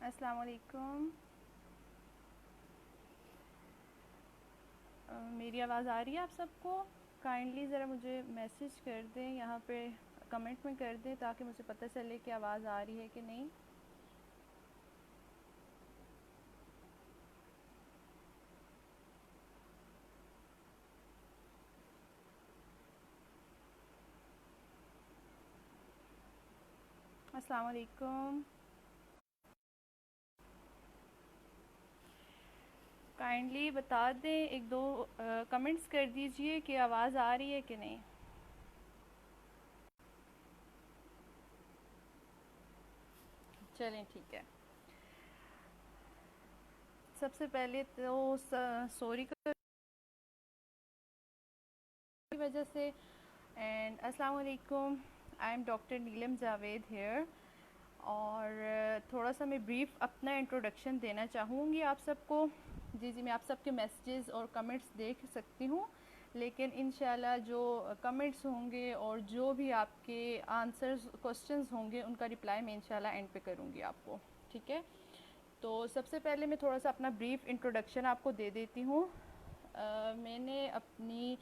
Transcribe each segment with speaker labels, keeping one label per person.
Speaker 1: अस्सलाम वालेकुम। मेरी आवाज़ आ रही है आप सबको? काइंडली ज़रा मुझे मैसेज कर दें, यहाँ पे कमेंट में कर दें ताकि मुझे पता चले कि आवाज़ आ रही है कि नहीं। अस्सलाम वालेकुम। काइंडली बता दें, एक दो कमेंट्स कर दीजिए कि आवाज़ आ रही है कि नहीं। चलें ठीक है। सबसे पहले तो सॉरी की वजह से। एंड अस्सलाम वालेकुम, I am doctor Neelam Javed here. और थोड़ा सा मैं ब्रीफ अपना इंट्रोडक्शन देना चाहूँगी आप सबको। जी जी, मैं आप सबके मैसेजेस और कमेंट्स देख सकती हूँ, लेकिन इंशाल्लाह जो कमेंट्स होंगे और जो भी आपके आंसर्स क्वेश्चंस होंगे उनका रिप्लाई मैं इंशाल्लाह एंड पे करूँगी आपको। ठीक है, तो सबसे पहले मैं थोड़ा सा अपना ब्रीफ इंट्रोडक्शन आपको दे देती हूँ। मैंने अपनी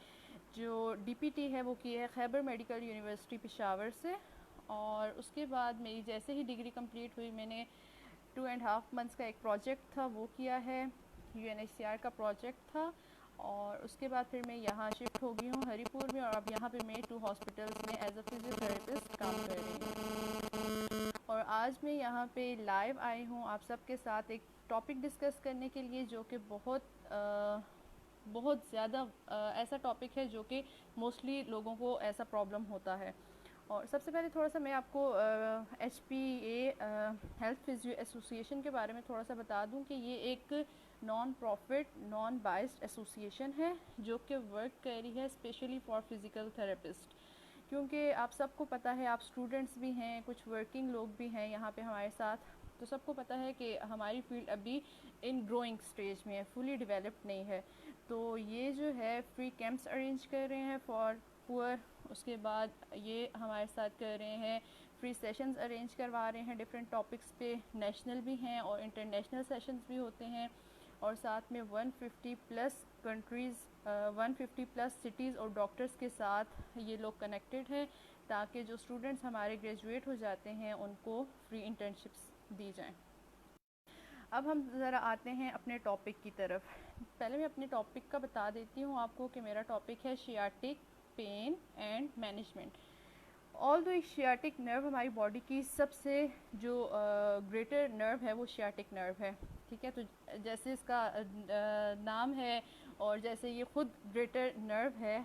Speaker 1: जो डीपीटी है वो की है खैबर मेडिकल यूनिवर्सिटी पेशावर से। और उसके बाद मेरी जैसे ही डिग्री कंप्लीट हुई, मैंने 2.5 मंथ्स का एक प्रोजेक्ट था वो किया है, यूएनएचसीआर का प्रोजेक्ट था। और उसके बाद फिर मैं यहाँ शिफ्ट हो गई हूँ हरीपुर में, और अब यहाँ पे मैं 2 हॉस्पिटल्स में एज अ फिजियोथेरेपिस्ट काम कर रही हूँ। और आज मैं यहाँ पे लाइव आई हूँ आप सबके साथ एक टॉपिक डिस्कस करने के लिए, जो कि बहुत ज़्यादा ऐसा टॉपिक है जो कि मोस्टली लोगों को ऐसा प्रॉब्लम होता है। और सबसे पहले थोड़ा सा मैं आपको HPA हेल्थ फिजियो एसोसिएशन के बारे में थोड़ा सा बता दूं कि ये एक non profit non biased association है जो कि वर्क कर रही है स्पेशली फॉर फिज़िकल थेरेपिस्ट। क्योंकि आप सबको पता है, आप स्टूडेंट्स भी हैं, कुछ वर्किंग लोग भी हैं यहाँ पे हमारे साथ, तो सबको पता है कि हमारी फील्ड अभी इन ग्रोइंग स्टेज में है, फुली डेवलप्ड नहीं है। तो ये जो है फ्री कैंप्स अरेंज कर रहे हैं फॉर पुअर। उसके बाद ये हमारे साथ कर रहे हैं फ्री सेशंस अरेंज करवा रहे हैं डिफरेंट टॉपिक्स पे, नेशनल भी हैं और इंटरनेशनल सेशंस भी होते हैं। और साथ में 150 प्लस कंट्रीज़, 150 प्लस सिटीज़ और डॉक्टर्स के साथ ये लोग कनेक्टेड हैं, ताकि जो स्टूडेंट्स हमारे ग्रेजुएट हो जाते हैं उनको फ्री इंटर्नशिप्स दी जाएं। अब हम ज़रा आते हैं अपने टॉपिक की तरफ। पहले मैं अपने टॉपिक का बता देती हूँ आपको कि मेरा टॉपिक है sciatic pain and management. Although sciatic nerve हमारी बॉडी की सबसे जो ग्रेटर नर्व है वो शियाटिक नर्व है। ठीक है, तो जैसे इसका नाम है और जैसे ये खुद ग्रेटर नर्व है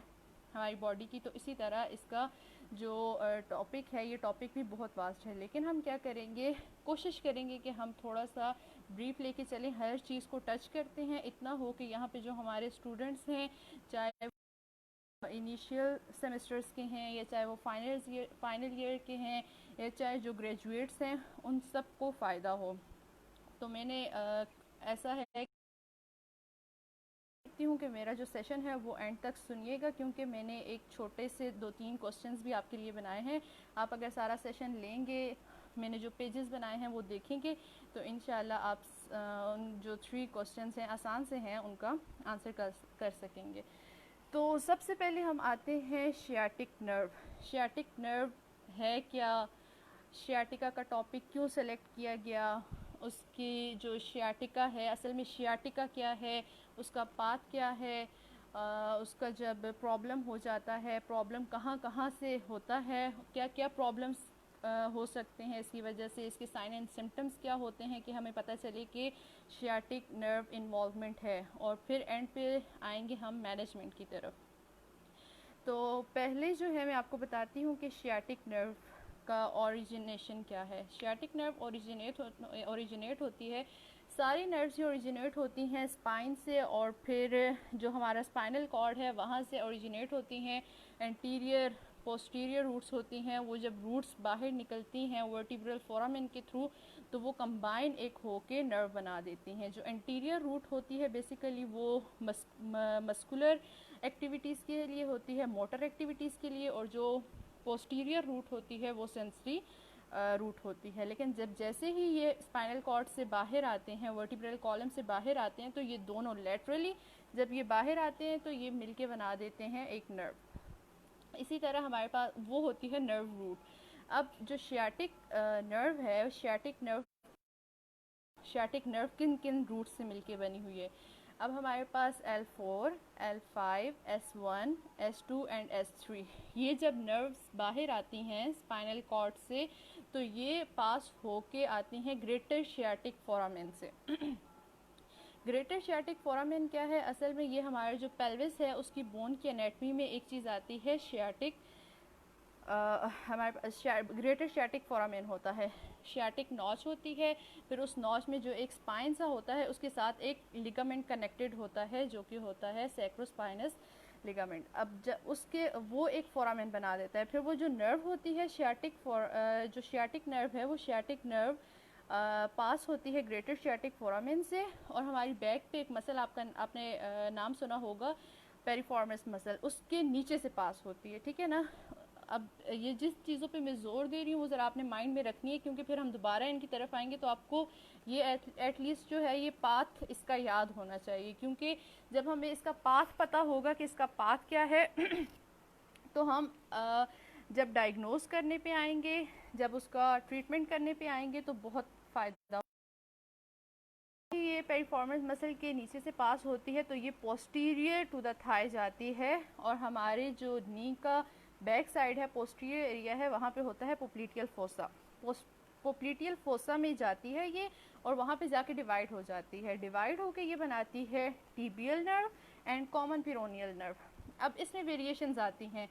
Speaker 1: हमारी बॉडी की, तो इसी तरह इसका जो टॉपिक है, ये टॉपिक भी बहुत वास्ट है। लेकिन हम क्या करेंगे, कोशिश करेंगे कि हम थोड़ा सा ब्रीफ लेके चलें, हर चीज़ को टच करते हैं, इतना हो कि यहाँ पे जो हमारे स्टूडेंट्स हैं, चाहे इनिशियल सेमेस्टर्स के हैं या चाहे वो फाइनल ईयर के हैं या चाहे जो ग्रेजुएट्स हैं, उन सबको फ़ायदा हो। तो मैंने ऐसा है कहती हूँ कि मेरा जो सेशन है वो एंड तक सुनिएगा, क्योंकि मैंने एक छोटे से 2-3 क्वेश्चंस भी आपके लिए बनाए हैं। आप अगर सारा सेशन लेंगे, मैंने जो पेजेस बनाए हैं वो देखेंगे, तो इंशाल्लाह आप जो 3 क्वेश्चंस हैं आसान से हैं उनका आंसर कर सकेंगे। तो सबसे पहले हम आते हैं शियाटिक नर्व। शियाटिक नर्व है क्या, शियाटिका का टॉपिक क्यों सेलेक्ट किया गया, उसकी जो शियाटिका है असल में शियाटिका क्या है, उसका पाथ क्या है, उसका जब प्रॉब्लम हो जाता है, प्रॉब्लम कहाँ कहाँ से होता है, क्या क्या प्रॉब्लम्स हो सकते हैं इसकी वजह से, इसके साइन एंड सिम्टम्स क्या होते हैं कि हमें पता चले कि शियाटिक नर्व इन्वॉल्वमेंट है। और फिर एंड पे आएंगे हम मैनेजमेंट की तरफ। तो पहले जो है मैं आपको बताती हूँ कि शियाटिक नर्व का ओरिजिनेशन क्या है। शियाटिक नर्व ओरिजिनेट होती है, सारी नर्व्स ही ओरिजिनेट होती हैं स्पाइन से, और फिर जो हमारा स्पाइनल कॉर्ड है वहाँ से ओरिजिनेट होती हैं। एंटीरियर पोस्टीरियर रूट्स होती हैं, वो जब रूट्स बाहर निकलती हैं वर्टिब्रल फोरामेन के थ्रू, तो वो कंबाइन एक होके नर्व बना देती हैं। जो एंटीरियर रूट होती है बेसिकली वो मस्कुलर एक्टिविटीज़ के लिए होती है, मोटर एक्टिविटीज़ के लिए, और जो पोस्टीरियर रूट होती है वो सेंसरी रूट होती है, लेकिन जैसे ही ये स्पाइनल कॉर्ड से बाहर आते हैं, वर्टिब्रल कॉलम से बाहर आते हैं, तो ये दोनों लेटरली जब ये बाहर आते हैं तो ये मिलके बना देते हैं एक नर्व। इसी तरह हमारे पास वो होती है नर्व रूट। अब जो शियाटिक नर्व है, शियाटिक नर्व किन किन रूट से मिलके बनी हुई है? अब हमारे पास L4, L5, S1, S2 and S3, ये जब नर्व्स बाहर आती हैं स्पाइनल कॉर्ड से तो ये पास होके आती हैं ग्रेटर शियाटिक फोरामेन से। ग्रेटर शियाटिक फोरामेन क्या है? असल में ये हमारे जो पेल्विस है उसकी बोन की एनाटमी में एक चीज़ आती है शियाटिक, हमारे पास ग्रेटर शियाटिक फोरामेन होता है, शियाटिक नॉच होती है, फिर उस नॉच में जो एक स्पाइन सा होता है उसके साथ एक लिगामेंट कनेक्टेड होता है जो कि होता है सैक्रोस्पाइनस लिगामेंट। अब उसके वो एक फोरामेन बना देता है। फिर वो जो नर्व होती है जो शियाटिक नर्व है, वो शियाटिक नर्व पास होती है ग्रेटर शियाटिक फोरामेन से, और हमारी बैक पे एक मसल आपने नाम सुना होगा पेरिफॉर्मस मसल, उसके नीचे से पास होती है, ठीक है ना। अब ये जिस चीज़ों पे मैं ज़ोर दे रही हूँ वो ज़रा आपने माइंड में रखनी है, क्योंकि फिर हम दोबारा इनकी तरफ आएंगे तो आपको ये एटलीस्ट जो है ये पाथ इसका याद होना चाहिए, क्योंकि जब हमें इसका पाथ पता होगा कि इसका पाथ क्या है तो हम जब डायग्नोज करने पे आएंगे, जब उसका ट्रीटमेंट करने पे आएंगे तो बहुत फ़ायदा। ये पेरिफॉर्मस मसल के नीचे से पास होती है तो ये पोस्टीरियर टू द थाई जाती है, और हमारे जो नी का बैक साइड है, पोस्टीरियर एरिया है, वहाँ पे होता है पोप्लीटियल फोसा। पोप्लीटियल फोसा में जाती है ये, और वहाँ पे जाके डिवाइड हो जाती है। डिवाइड होके ये बनाती है tibial nerve and common peroneal nerve. अब इसमें वेरिएशंस आती हैं।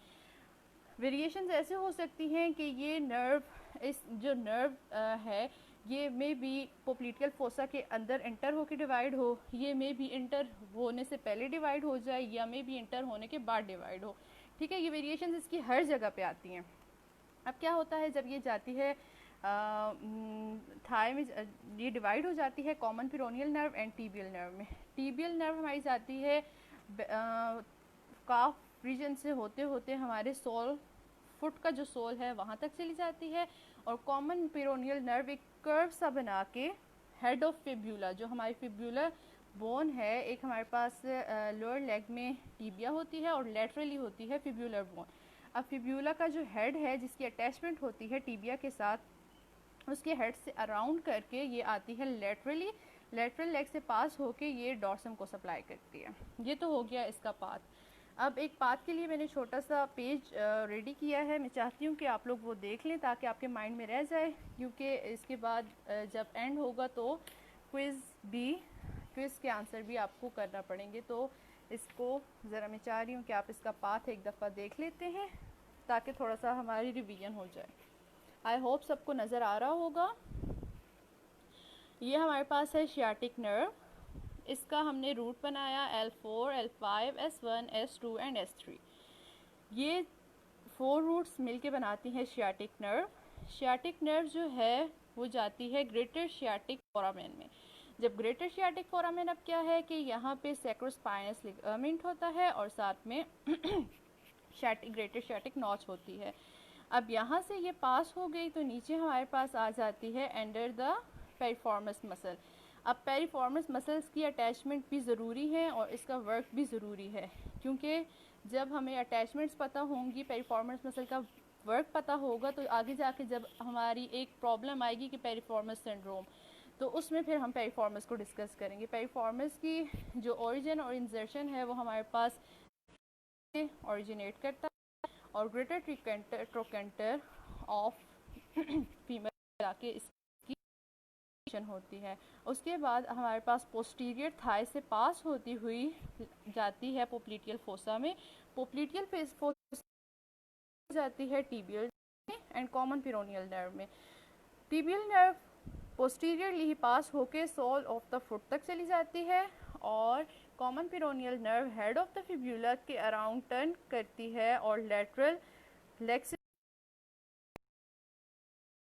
Speaker 1: वेरिएशंस ऐसे हो सकती हैं कि ये नर्व, इस जो नर्व है ये में भी पोप्लीटियल फोसा के अंदर इंटर होके डिवाइड हो, ये में भी इंटर होने से पहले डिवाइड हो जाए, या में भी इंटर होने के बाद डिवाइड हो, ठीक है। ये वेरिएशंस इसकी हर जगह पे आती हैं। अब क्या होता है जब ये जाती है थाई में, ये डिवाइड हो जाती है common peroneal nerve and tibial nerve में। टीबियल नर्व हमारी जाती है काफ रीजन से होते होते हमारे सोल, फुट का जो सोल है वहाँ तक चली जाती है, और कॉमन पेरोनियल नर्व एक कर्व सा बना के हेड ऑफ फिब्यूला, जो हमारी फिब्यूलर बोन है, एक हमारे पास लोअर लेग में टीबिया होती है और लेटरली होती है फिब्यूलर बोन। अब फिब्यूला का जो हेड है जिसकी अटैचमेंट होती है टीबिया के साथ, उसके हेड से अराउंड करके ये आती है लेटरली, लेटरल लेग से पास होके ये डॉर्सम को सप्लाई करती है। ये तो हो गया इसका पाथ। अब एक पाथ के लिए मैंने छोटा सा पेज रेडी किया है, मैं चाहती हूँ कि आप लोग वो देख लें ताकि आपके माइंड में रह जाए, क्योंकि इसके बाद जब एंड होगा तो क्विज़ के आंसर भी आपको करना पड़ेंगे। तो इसको ज़रा मैं चाह रही हूँ कि आप इसका पाथ एक दफ़ा देख लेते हैं ताकि थोड़ा सा हमारी रिवीजन हो जाए। आई होप सबको नज़र आ रहा होगा। ये हमारे पास है शियाटिक नर्व, इसका हमने रूट बनाया L4, L5, S1, S2 and S3। ये 4 रूट्स मिलके बनाती हैं शियाटिक नर्व। शियाटिक नर्व जो है वो जाती है ग्रेटर शियाटिक फोरामेन में। जब ग्रेटर शियाटिक फोरामेन, अब क्या है कि यहाँ पे सैक्रोस्पाइनस लिगामेंट होता है और साथ में ग्रेटर शियाटिक नॉच होती है। अब यहाँ से ये पास हो गई तो नीचे हमारे पास आ जाती है अंडर द पेरिफॉर्मस मसल। अब पेरिफॉर्मस मसल्स की अटैचमेंट भी ज़रूरी है और इसका वर्क भी ज़रूरी है, क्योंकि जब हमें अटैचमेंट्स पता होंगी, पेरिफॉर्मस मसल का वर्क पता होगा, तो आगे जाके जब हमारी एक प्रॉब्लम आएगी कि पेरिफॉर्मस सिंड्रोम, तो उसमें फिर हम पेरिफॉर्मस को डिस्कस करेंगे। पेरिफॉर्मस की जो ओरिजिन और इंसर्शन है वो हमारे पास ओरिजिनेट करता है, और ग्रेटर ट्रोकेंटर ऑफ फीमेल आके इसकी होती है। उसके बाद हमारे पास पोस्टीरियर थाई से पास होती हुई जाती है पोप्लीटियल फोसा में। पोप्लीटियल फोसा जाती है tibial and common peroneal nerve में। टीबियल नर्व पोस्टीरियरली ही पास होके सोल ऑफ द फुट तक चली जाती है, और common peroneal nerve head of the fibula के अराउंड टर्न करती है और लेटरल लेग से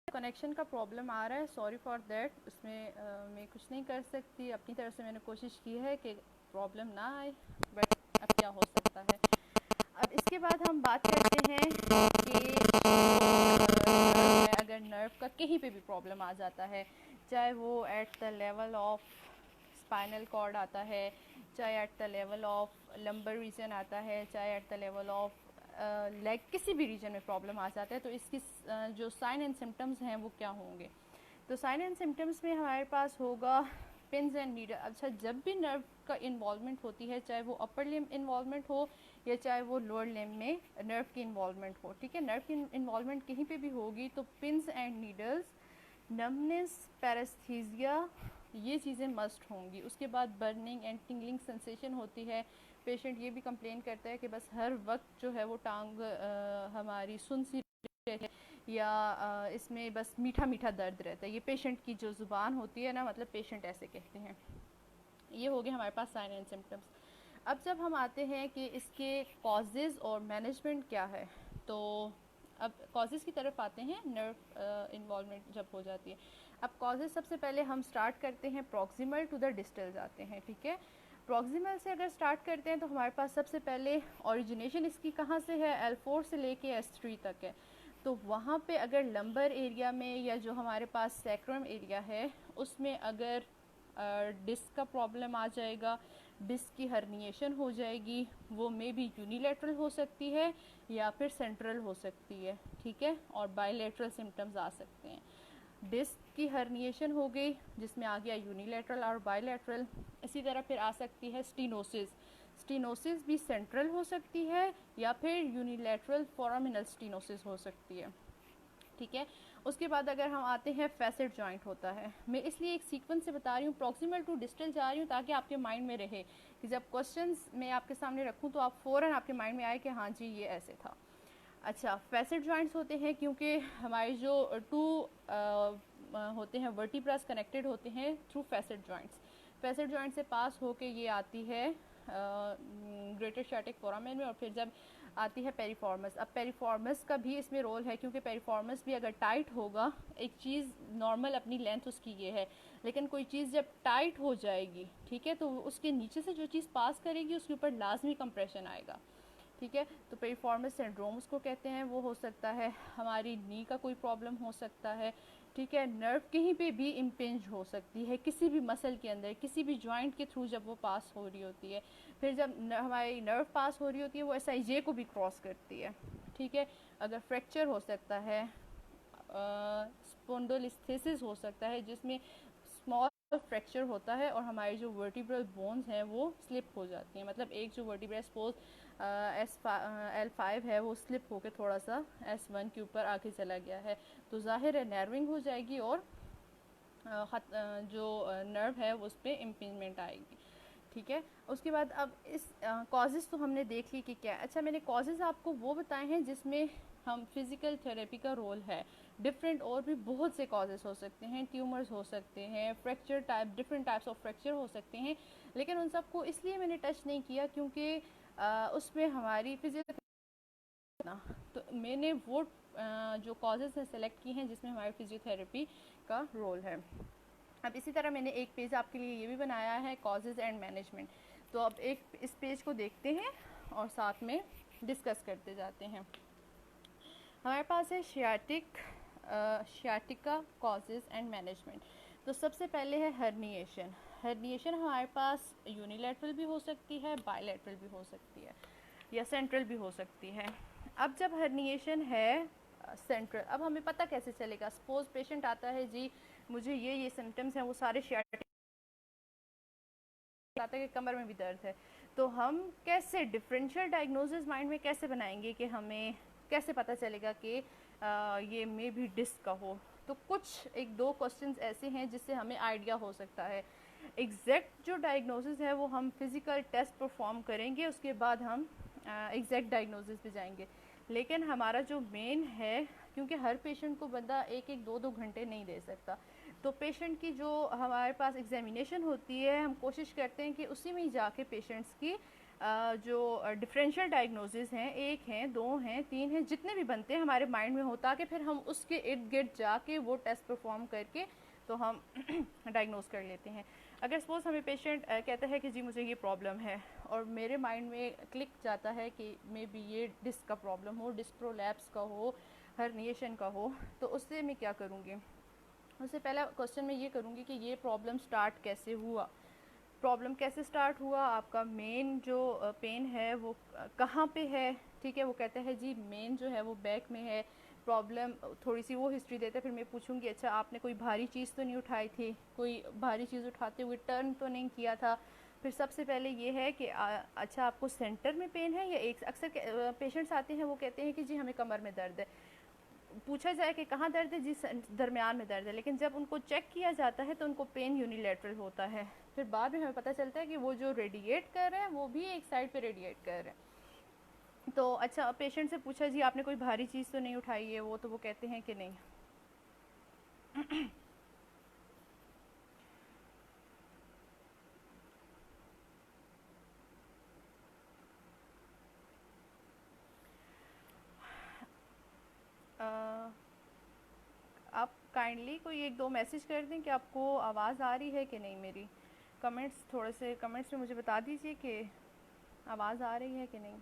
Speaker 1: कनेक्शन का प्रॉब्लम आ रहा है, सॉरी फॉर दैट। उसमें मैं कुछ नहीं कर सकती, अपनी तरफ से मैंने कोशिश की है कि प्रॉब्लम ना आए, बट अब क्या हो सकता है। अब इसके बाद हम बात करते हैं कि अगर नर्व का कहीं पे भी प्रॉब्लम आ जाता है, चाहे वो at the level of spinal cord आता है, चाहे at the level of lumbar region आता है, चाहे at the level of leg, किसी भी रीजन में प्रॉब्लम आ जाता है, तो इसकी जो साइन एंड सिम्टम्स हैं वो क्या होंगे। तो साइन एंड सिम्टम्स में हमारे पास होगा पिन्स एंड नीडल। अच्छा, जब भी नर्व का इन्वॉल्वमेंट होती है, चाहे वो अपर लिम इन्वॉल्वमेंट हो या चाहे वो लोअर लिम में नर्व की इन्वॉल्वमेंट हो, ठीक है, नर्व की इन्वॉल्वमेंट कहीं पे भी होगी तो pins and needles, numbness, paresthesia, ये चीज़ें मस्ट होंगी। उसके बाद बर्निंग एंड टिंगलिंग सेंसेशन होती है। पेशेंट ये भी कंप्लेन करता है कि बस हर वक्त जो है वो टांग हमारी सुन सी रहती है, या इसमें बस मीठा मीठा दर्द रहता है। ये पेशेंट की जो ज़ुबान होती है ना, मतलब पेशेंट ऐसे कहते हैं। ये हो गए हमारे पास साइन एंड सिम्टम्स। अब जब हम आते हैं कि इसके कॉजेज़ और मैनेजमेंट क्या है, तो अब कॉजेज़ की तरफ आते हैं। नर्व इन्वॉल्वमेंट जब हो जाती है, अब कॉजेज़ सबसे पहले हम स्टार्ट करते हैं प्रॉक्सिमल टू द डिस्टल जाते हैं, ठीक है। प्रॉक्सिमल से अगर स्टार्ट करते हैं तो हमारे पास सबसे पहले ओरिजिनेशन इसकी कहाँ से है, L4 से लेके S3 तक है। तो वहाँ पे अगर लंबर एरिया में या जो हमारे पास सैक्रम एरिया है उसमें अगर डिस्क का प्रॉब्लम आ जाएगा, डिस्क की हर्निएशन हो जाएगी, वो मे बी यूनिलेटरल हो सकती है या फिर सेंट्रल हो सकती है, ठीक है, और बायलेटरल सिम्टम्स आ सकते हैं। डिस्क की हर्निएशन हो गई जिसमें आ गया यूनिलेटरल और बायलेटरल। इसी तरह फिर आ सकती है स्टीनोसिस। स्टीनोसिस भी सेंट्रल हो सकती है या फिर यूनिलेटरल फोरामिनल स्टीनोसिस हो सकती है, ठीक है। उसके बाद अगर हम आते हैं फैसेट जॉइंट होता है। मैं इसलिए एक सीक्वेंस से बता रही हूँ, प्रॉक्सिमल टू डिस्टल जा रही हूँ ताकि आपके माइंड में रहे कि जब क्वेश्चंस मैं आपके सामने रखूँ तो आप फ़ौरन आपके माइंड में आए कि हाँ जी ये ऐसे था। अच्छा, फैसेट जॉइंट्स होते हैं क्योंकि हमारे जो टू होते हैं वर्टिब्रास कनेक्टेड होते हैं through facet joints. Facet joint से पास होके ये आती है ग्रेटर शार्टिक फोरामेन में, और फिर जब आती है पेरिफॉर्मस। अब पेरिफॉर्मस का भी इसमें रोल है क्योंकि पेरिफॉर्मस भी अगर टाइट होगा, एक चीज़ नॉर्मल अपनी लेंथ उसकी ये है, लेकिन कोई चीज़ जब टाइट हो जाएगी, ठीक है, तो उसके नीचे से जो चीज़ पास करेगी उसके ऊपर लाजमी कंप्रेशन आएगा, ठीक है। तो पेरिफॉर्मस सिंड्रोम उसको कहते हैं। वो हो सकता है हमारी नी का कोई प्रॉब्लम हो सकता है, ठीक है। नर्व कहीं पे भी इम्पिंज हो सकती है, किसी भी मसल के अंदर, किसी भी जॉइंट के थ्रू जब वो पास हो रही होती है। फिर जब हमारी नर्व पास हो रही होती है वो SIJ को भी क्रॉस करती है, ठीक है। अगर फ्रैक्चर हो सकता है, स्पोंडोलिस्थेसिस हो सकता है जिसमें स्मॉल फ्रैक्चर होता है और हमारी जो वर्टिब्रल बोन्स हैं वो स्लिप हो जाती हैं। मतलब एक जो वर्टिब्रा सपोज L5 है वो स्लिप होकर थोड़ा सा S1 के ऊपर आके चला गया है, तो जाहिर है नर्विंग हो जाएगी और जो नर्व है उस पर इम्पिंजमेंट आएगी, ठीक है। उसके बाद अब इस कॉजेज़ तो हमने देख ली कि क्या है। अच्छा, मैंने कॉजेज़ आपको वो बताए हैं जिसमें हम फिज़िकल थेरेपी का रोल है। डिफरेंट और भी बहुत से कॉजेज़ हो सकते हैं, ट्यूमर्स हो सकते हैं, fracture type, different types of fracture हो सकते हैं, लेकिन उन सबको इसलिए मैंने टच नहीं किया क्योंकि उसमें हमारी फिजिकल ना, तो मैंने वो जो कॉजेज़ हैं सेलेक्ट की हैं जिसमें हमारी फिजियोथेरेपी का रोल है। अब इसी तरह मैंने एक पेज आपके लिए ये भी बनाया है, कॉजेज़ एंड मैनेजमेंट। तो अब एक इस पेज को देखते हैं और साथ में डिस्कस करते जाते हैं। हमारे पास है शियाटिका कॉजेज़ एंड मैनेजमेंट। तो सबसे पहले है हर्निएशन। हर्निएशन हमारे पास यूनिलैटरल भी हो सकती है, बायलैटरल भी हो सकती है, या सेंट्रल भी हो सकती है। अब जब हर्निएशन है सेंट्रल, अब हमें पता कैसे चलेगा? सपोज पेशेंट आता है, जी मुझे ये सिम्टम्स हैं, वो सारे शियाटिक आता है कि कमर में भी दर्द है, तो हम कैसे डिफरेंशियल डायग्नोसिस माइंड में कैसे बनाएंगे कि हमें कैसे पता चलेगा कि ये मे भी डिस्क का हो? तो कुछ एक दो क्वेश्चंस ऐसे हैं जिससे हमें आइडिया हो सकता है। एग्जैक्ट जो डायग्नोसिस है वो हम फिज़िकल टेस्ट परफॉर्म करेंगे, उसके बाद हम एग्जैक्ट डायग्नोसिस पे जाएंगे। लेकिन हमारा जो मेन है, क्योंकि हर पेशेंट को बंदा एक एक दो दो घंटे नहीं दे सकता, तो पेशेंट की जो हमारे पास एग्जामिनेशन होती है, हम कोशिश करते हैं कि उसी में ही जाके पेशेंट्स की जो डिफरेंशियल डायग्नोसिस हैं, एक हैं, दो हैं, तीन हैं, जितने भी बनते हैं हमारे माइंड में होता कि फिर हम उसके इर्द गिर्द जाके वो टेस्ट परफॉर्म करके तो हम डायग्नोस कर लेते हैं। अगर सपोज हमें पेशेंट कहता है कि जी मुझे ये प्रॉब्लम है, और मेरे माइंड में क्लिक जाता है कि मे बी ये डिस्क का प्रॉब्लम हो, डिस्क प्रोलैप्स का हो, हर्निएशन का हो, तो उससे मैं क्या करूँगी? उससे पहला क्वेश्चन मैं ये करूँगी कि ये प्रॉब्लम स्टार्ट कैसे हुआ, प्रॉब्लम कैसे स्टार्ट हुआ, आपका मेन जो पेन है वो कहाँ पे है, ठीक है। वो कहते हैं जी मेन जो है वो बैक में है, प्रॉब्लम थोड़ी सी वो हिस्ट्री देते हैं। फिर मैं पूछूंगी अच्छा आपने कोई भारी चीज़ तो नहीं उठाई थी, कोई भारी चीज़ उठाते हुए टर्न तो नहीं किया था। फिर सबसे पहले ये है कि अच्छा आपको सेंटर में पेन है या एक, अक्सर पेशेंट्स आते हैं वो कहते हैं कि जी हमें कमर में दर्द है। पूछा जाए कि कहाँ दर्द है, जिस दरमियान में दर्द है, लेकिन जब उनको चेक किया जाता है तो उनको पेन यूनिलेटरल होता है। फिर बाद में हमें पता चलता है कि वो जो रेडिएट कर रहे हैं वो भी एक साइड पे रेडिएट कर रहे हैं। तो अच्छा पेशेंट से पूछा जी आपने कोई भारी चीज़ तो नहीं उठाई है, वो तो वो कहते हैं कि नहीं। आप काइंडली कोई एक दो मैसेज कर दें कि आपको आवाज़ आ रही है कि नहीं मेरी। कमेंट्स थोड़े से कमेंट्स में मुझे बता दीजिए कि आवाज़ आ रही है कि नहीं।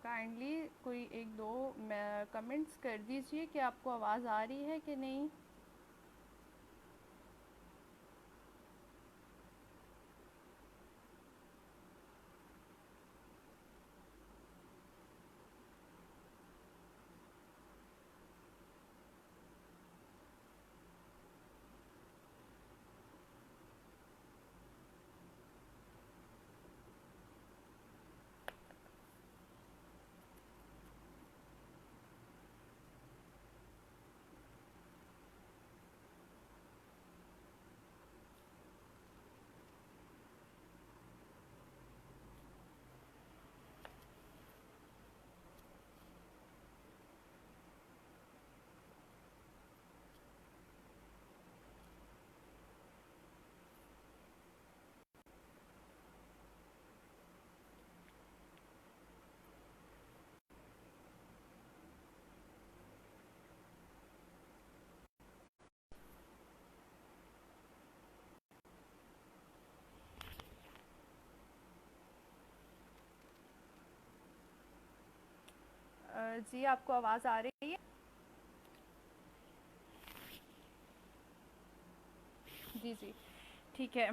Speaker 1: काइंडली कोई एक दो कमेंट्स कर दीजिए कि आपको आवाज़ आ रही है कि नहीं। जी आपको आवाज़ आ रही है? जी जी ठीक है।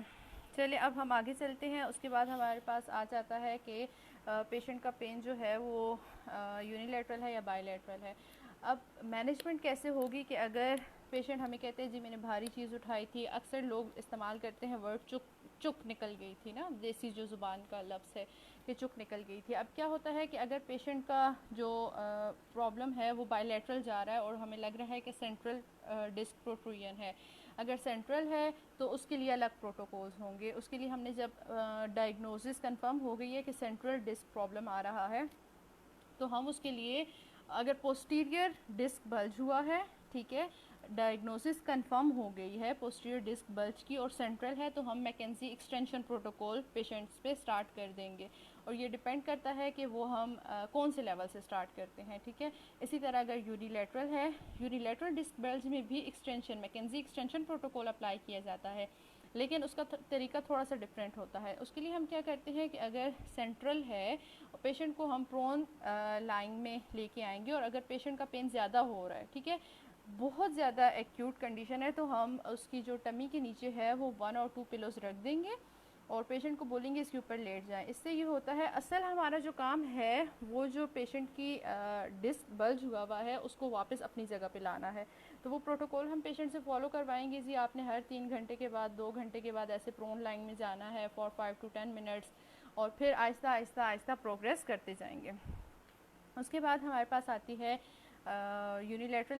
Speaker 1: चलिए अब हम आगे चलते हैं। उसके बाद हमारे पास आ जाता है कि पेशेंट का पेन जो है वो यूनिलेटरल है या बायलेटरल है। अब मैनेजमेंट कैसे होगी कि अगर पेशेंट हमें कहते हैं जी मैंने भारी चीज़ उठाई थी, अक्सर लोग इस्तेमाल करते हैं वर्ड चुक, चुक निकल गई थी ना, देसी जो ज़ुबान का लफ्ज़ है कि चुक निकल गई थी। अब क्या होता है कि अगर पेशेंट का जो प्रॉब्लम है वो बायलेटरल जा रहा है और हमें लग रहा है कि सेंट्रल डिस्क प्रोट्रूजन है, अगर सेंट्रल है तो उसके लिए अलग प्रोटोकॉल्स होंगे। उसके लिए हमने जब डायग्नोसिस कंफर्म हो गई है कि सेंट्रल डिस्क प्रॉब्लम आ रहा है, तो हम उसके लिए अगर पोस्टीरियर डिस्क बल्ज हुआ है, ठीक है, डायग्नोसिस कंफर्म हो गई है पोस्टीरियर डिस्क बल्ज की और सेंट्रल है, तो हम मैकेंजी एक्सटेंशन प्रोटोकॉल पेशेंट्स पे स्टार्ट कर देंगे। और ये डिपेंड करता है कि वो हम कौन से लेवल से स्टार्ट करते हैं, ठीक है। इसी तरह अगर यूनिलेटरल है, यूनिलेटरल डिस्क बल्ज में भी extension McKenzie extension protocol apply किया जाता है, लेकिन उसका तरीका थोड़ा सा डिफरेंट होता है। उसके लिए हम क्या करते हैं कि अगर सेंट्रल है पेशेंट को हम प्रोन लाइन में लेके आएंगे, और अगर पेशेंट का पेन ज़्यादा हो रहा है, ठीक है, बहुत ज़्यादा एक्यूट कंडीशन है, तो हम उसकी जो टमी के नीचे है वो 1 और 2 पिलोज रख देंगे और पेशेंट को बोलेंगे इसके ऊपर लेट जाएं। इससे ये होता है असल हमारा जो काम है वो जो पेशेंट की डिस्क बल्ज हुआ है उसको वापस अपनी जगह पे लाना है। तो वो प्रोटोकॉल हम पेशेंट से फॉलो करवाएंगे जी, आपने हर 3 घंटे के बाद 2 घंटे के बाद ऐसे प्रोन लाइन में जाना है फॉर 5 to 10 मिनट्स, और फिर आहिस्ता आहिस्ता आहिस्ता प्रोग्रेस करते जाएंगे। उसके बाद हमारे पास आती है यूनिलैटरल,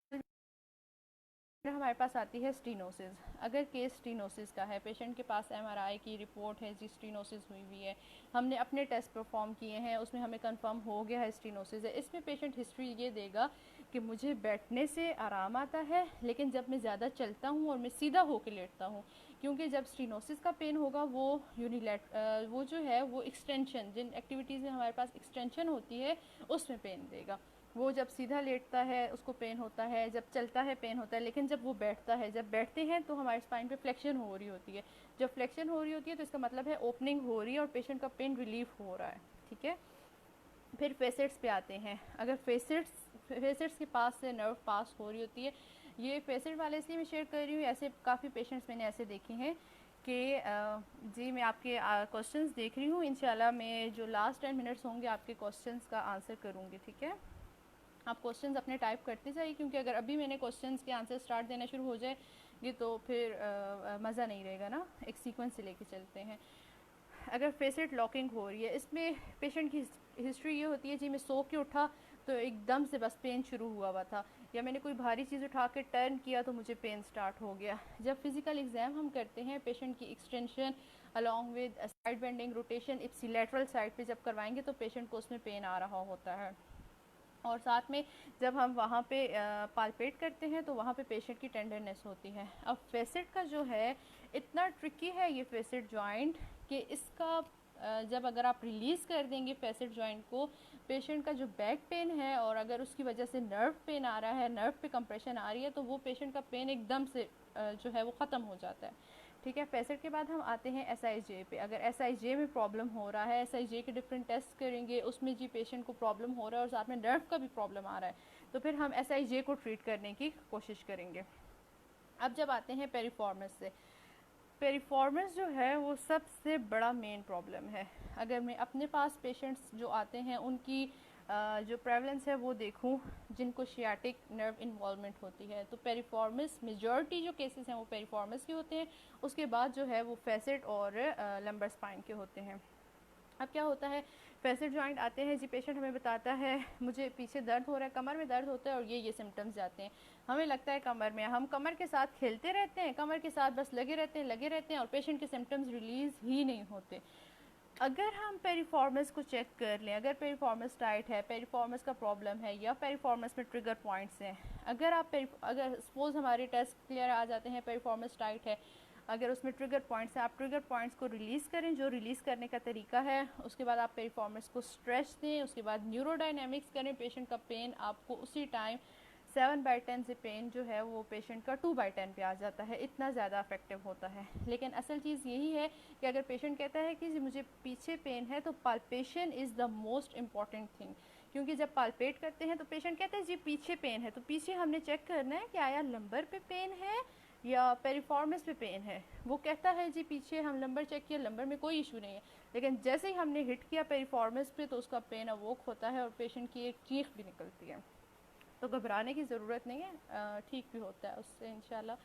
Speaker 1: हमारे पास आती है स्टीनोसिस। अगर केस स्टीनोसिस का है, पेशेंट के पास एमआरआई की रिपोर्ट है जी स्टीनोसिस हुई हुई है, हमने अपने टेस्ट परफॉर्म किए हैं, उसमें हमें कंफर्म हो गया है स्टीनोसिस है, इसमें पेशेंट हिस्ट्री ये देगा कि मुझे बैठने से आराम आता है, लेकिन जब मैं ज़्यादा चलता हूँ और मैं सीधा होकर लेटता हूँ, क्योंकि जब स्टीनोसिस का पेन होगा वो वो जो है वो एक्सटेंशन, जिन एक्टिविटीज़ में हमारे पास एक्सटेंशन होती है उसमें पेन देगा। वो जब सीधा लेटता है उसको पेन होता है, जब चलता है पेन होता है, लेकिन जब वो बैठता है, जब बैठते हैं तो हमारे स्पाइन पे फ्लेक्शन हो रही होती है, जब फ्लेक्शन हो रही होती है तो इसका मतलब है ओपनिंग हो रही है और पेशेंट का पेन रिलीफ हो रहा है। ठीक है, फिर फेसेट्स पे आते हैं। अगर फेसेट्स के पास से नर्व पास हो रही होती है, ये फेसेट वाले इसलिए मैं शेयर कर रही हूँ, ऐसे काफ़ी पेशेंट्स मैंने ऐसे देखे हैं कि जी मैं आपके क्वेश्चंस देख रही हूँ, इंशाल्लाह मैं जो लास्ट 10 मिनट्स होंगे आपके क्वेश्चंस का आंसर करूँगी। ठीक है, आप क्वेश्चंस अपने टाइप करते जाइए, क्योंकि अगर अभी मैंने क्वेश्चंस के आंसर स्टार्ट देना शुरू हो जाएगी तो फिर मज़ा नहीं रहेगा ना, एक सीक्वेंस से लेके चलते हैं। अगर फेसेट लॉकिंग हो रही है, इसमें पेशेंट की हिस्ट्री ये होती है जी मैं सो के उठा तो एकदम से बस पेन शुरू हुआ था, या मैंने कोई भारी चीज़ उठा के टर्न किया तो मुझे पेन स्टार्ट हो गया। जब फिज़िकल एग्ज़ाम हम करते हैं पेशेंट की extension along with side bending rotation ipsilateral side पे जब करवाएंगे तो पेशेंट को उसमें पेन आ रहा होता है, और साथ में जब हम वहाँ पे पालपेट करते हैं तो वहाँ पे पेशेंट की टेंडरनेस होती है। अब फेसेट का जो है इतना ट्रिकी है ये फेसेट जॉइंट कि इसका जब अगर आप रिलीज़ कर देंगे फेसेट जॉइंट को, पेशेंट का जो बैक पेन है और अगर उसकी वजह से नर्व पेन आ रहा है, नर्व पे कंप्रेशन आ रही है, तो वो पेशेंट का पेन एकदम से जो है वो ख़त्म हो जाता है। ठीक है, फेसेट के बाद हम आते हैं एसआईजे पे। अगर एसआईजे में प्रॉब्लम हो रहा है, एसआईजे के डिफरेंट टेस्ट करेंगे, उसमें जी पेशेंट को प्रॉब्लम हो रहा है और साथ में नर्व का भी प्रॉब्लम आ रहा है, तो फिर हम एसआईजे को ट्रीट करने की कोशिश करेंगे। अब जब आते हैं पेरिफॉर्मस से, पेरिफॉर्मस जो है वो सबसे बड़ा मेन प्रॉब्लम है। अगर मैं अपने पास पेशेंट्स जो आते हैं उनकी जो प्रेवलेंस है वो देखूं जिनको शियाटिक नर्व इन्वॉल्वमेंट होती है, तो पेरिफॉर्मस मेजॉरिटी जो केसेस हैं वो पेरिफॉर्मस के होते हैं, उसके बाद जो है वो फेसेट और लंबर स्पाइन के होते हैं। अब क्या होता है, फेसेट जॉइंट आते हैं जी, पेशेंट हमें बताता है मुझे पीछे दर्द हो रहा है, कमर में दर्द होता है और ये सिम्टम्स जाते हैं, हमें लगता है कमर में, हम कमर के साथ खेलते रहते हैं, कमर के साथ बस लगे रहते हैं और पेशेंट के सिम्टम्स रिलीज़ ही नहीं होते। अगर हम पेरिफॉर्मस को चेक कर लें, अगर पेरिफॉर्मस टाइट है, पेरिफॉर्मस का प्रॉब्लम है या पेरिफॉर्मस में ट्रिगर पॉइंट्स हैं, अगर सपोज हमारे टेस्ट क्लियर आ जाते हैं पेरिफॉर्मस टाइट है, अगर उसमें ट्रिगर पॉइंट्स हैं, आप ट्रिगर पॉइंट्स को रिलीज़ करें, जो रिलीज़ करने का तरीका है, उसके बाद आप पेरिफॉर्मस को स्ट्रेच दें, उसके बाद न्यूरोडायनेमिक्स करें, पेशेंट का पेन आपको उसी टाइम 7/10 से पेन जो है वो पेशेंट का 2/10 पे आ जाता है, इतना ज़्यादा अफेक्टिव होता है। लेकिन असल चीज़ यही है कि अगर पेशेंट कहता है कि मुझे पीछे पेन है, तो palpation is the most important thing, क्योंकि जब पाल्पेट करते हैं तो पेशेंट कहते हैं जी पीछे पेन है, तो पीछे हमने चेक करना है कि आया लंबर पे पेन है या पेरिफॉर्मस पे पेन है। वो कहता है जी पीछे हम लंबर चेक किया, लंबर में कोई इशू नहीं है, लेकिन जैसे ही हमने हिट किया पेरिफॉर्मस पे तो उसका पेन अवोक होता है और पेशेंट की एक चीख भी निकलती है। तो घबराने की ज़रूरत नहीं है, ठीक भी होता है उससे इंशाल्लाह।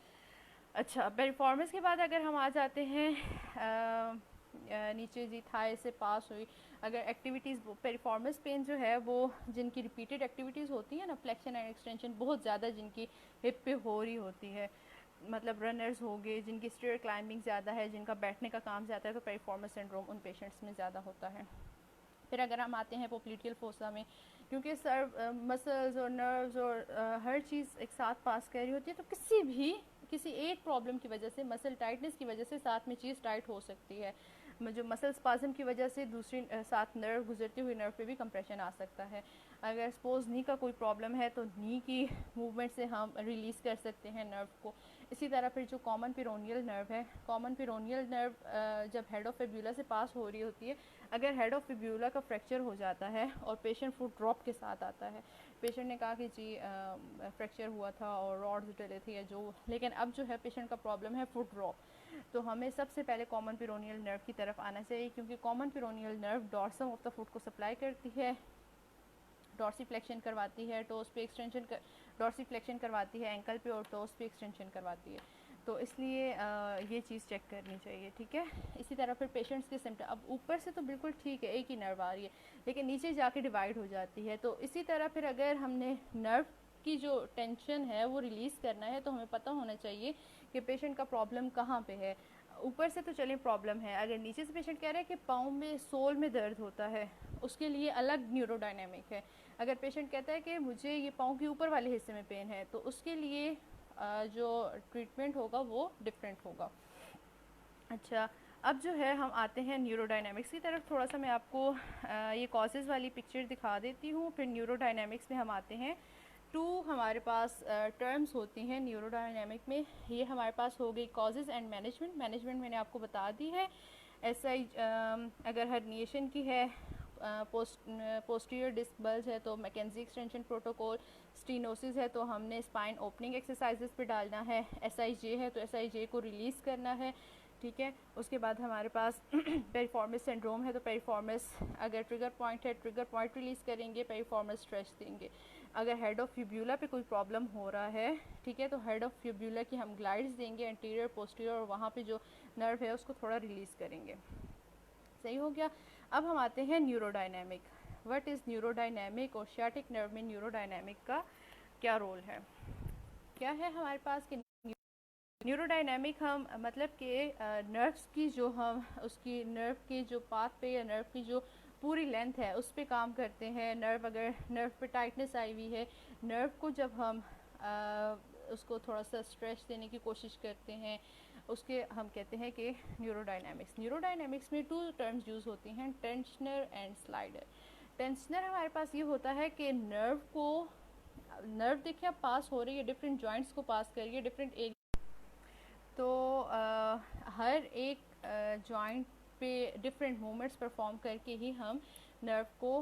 Speaker 1: अच्छा, पेरिफॉर्मस के बाद अगर हम आ जाते हैं नीचे जी थाई से पास हुई, अगर एक्टिविटीज़, पेरिफॉर्मस पेन जो है वो जिनकी रिपीटेड एक्टिविटीज़ होती है ना, फ्लेक्शन एंड एक्सटेंशन बहुत ज़्यादा जिनकी हिप पे हो रही होती है, मतलब रनर्स हो गए जिनकी स्टेयर क्लाइंबिंग ज़्यादा है, जिनका बैठने का काम ज़्यादा है, तो पेरिफॉर्मस सिंड्रोम उन पेशेंट्स में ज़्यादा होता है। फिर अगर हम आते हैं पोप्लिटियल फोसा में, क्योंकि सर मसल्स और नर्व्स और हर चीज़ एक साथ पास कर रही होती है, तो किसी एक प्रॉब्लम की वजह से, मसल टाइटनेस की वजह से साथ में चीज़ टाइट हो सकती है, जो मसल स्पाज्म की वजह से दूसरी साथ नर्व गुजरती हुई नर्व पे भी कंप्रेशन आ सकता है। अगर सपोज नी का कोई प्रॉब्लम है तो नी की मूवमेंट से हम रिलीज़ कर सकते हैं नर्व को। इसी तरह फिर जो कॉमन पिरोनियल नर्व है, कॉमन पिरोनियल नर्व जब हेड ऑफ फिब्यूला से पास हो रही होती है, अगर हेड ऑफ फिब्यूला का फ्रैक्चर हो जाता है और पेशेंट फुट ड्रॉप के साथ आता है, पेशेंट ने कहा कि जी फ्रैक्चर हुआ था और रॉड्स डले थे या जो, लेकिन अब जो है पेशेंट का प्रॉब्लम है फुट ड्रॉप, तो हमें सबसे पहले कॉमन पिरोनियल नर्व की तरफ आना चाहिए, क्योंकि common peroneal nerve dorsum of the foot को सप्लाई करती है, डॉर्सीफ्लेक्शन करवाती है, टोस पे एक्सटेंशन डॉर्सीफ्लेक्शन करवाती है एंकल पे और टोस पे एक्सटेंशन करवाती है। तो इसलिए ये चीज़ चेक करनी चाहिए, ठीक है। इसी तरह फिर पेशेंट्स के सिम्टम, अब ऊपर से तो बिल्कुल ठीक है, एक ही नर्व आ रही है, लेकिन नीचे जाके डिवाइड हो जाती है। तो इसी तरह फिर अगर हमने नर्व की जो टेंशन है वो रिलीज़ करना है तो हमें पता होना चाहिए कि पेशेंट का प्रॉब्लम कहाँ पे है। ऊपर से तो चलें प्रॉब्लम है, अगर नीचे से पेशेंट कह रहा है कि पाँव में सोल में दर्द होता है, उसके लिए अलग न्यूरोडायनेमिक है। अगर पेशेंट कहता है कि मुझे ये पाँव के ऊपर वाले हिस्से में पेन है, तो उसके लिए जो ट्रीटमेंट होगा वो डिफरेंट होगा। अच्छा, अब जो है हम आते हैं न्यूरोडायनेमिक्स की तरफ। थोड़ा सा मैं आपको ये कॉजेज़ वाली पिक्चर दिखा देती हूँ, फिर न्यूरोडायनेमिक्स में हम आते हैं। टू हमारे पास टर्म्स होती हैं न्यूरोडायनेमिक में। ये हमारे पास हो गई कॉजेज़ एंड मैनेजमेंट। मैनेजमेंट मैंने आपको बता दी है। SI अगर हर्निएशन की है, पोस्टीरियर डिस्क बल्ज है तो मैकेंजी एक्सटेंशन प्रोटोकॉल, स्टीनोसिस है तो हमने स्पाइन ओपनिंग एक्सरसाइजेस पे डालना है, SIJ है तो SIJ को रिलीज़ करना है, ठीक है। उसके बाद हमारे पास पेरिफॉर्मिस सिंड्रोम है तो पेरिफॉर्मिस अगर ट्रिगर पॉइंट है, ट्रिगर पॉइंट रिलीज़ करेंगे, पेरिफॉर्मिस स्ट्रेच देंगे। अगर हेड ऑफ फ्यूब्यूला पे कोई प्रॉब्लम हो रहा है, ठीक है, तो हेड ऑफ फ्यूब्यूला की हम ग्लाइड्स देंगे एंटीरियर पोस्टीरियर, और वहाँ पे जो नर्व है उसको थोड़ा रिलीज़ करेंगे। सही हो गया। अब हम आते हैं न्यूरोडायनेमिक। व्हाट इज़ न्यूरोडायनेमिक और सियाटिक नर्व में न्यूरोडायनेमिक का क्या रोल है। क्या है हमारे पास कि न्यूरोडायनेमिक हम मतलब कि नर्व्स की जो हम उसकी नर्व के जो पाथ पे या नर्व की जो पूरी लेंथ है उस पे काम करते हैं। नर्व अगर नर्व पे टाइटनेस आई हुई है, नर्व को जब हम उसको थोड़ा सा स्ट्रेच देने की कोशिश करते हैं, उसके हम कहते हैं कि न्यूरोडायनेमिक्स। न्यूरोडायनेमिक्स में टू टर्म्स यूज़ होती हैं, टेंशनर एंड स्लाइडर। टेंशनर हमारे पास ये होता है कि नर्व देखिए आप पास हो रही है, डिफरेंट जॉइंट्स को पास कर रही है, डिफरेंट एरिया, तो हर एक जॉइंट पे डिफरेंट मूवमेंट्स परफॉर्म करके ही हम नर्व को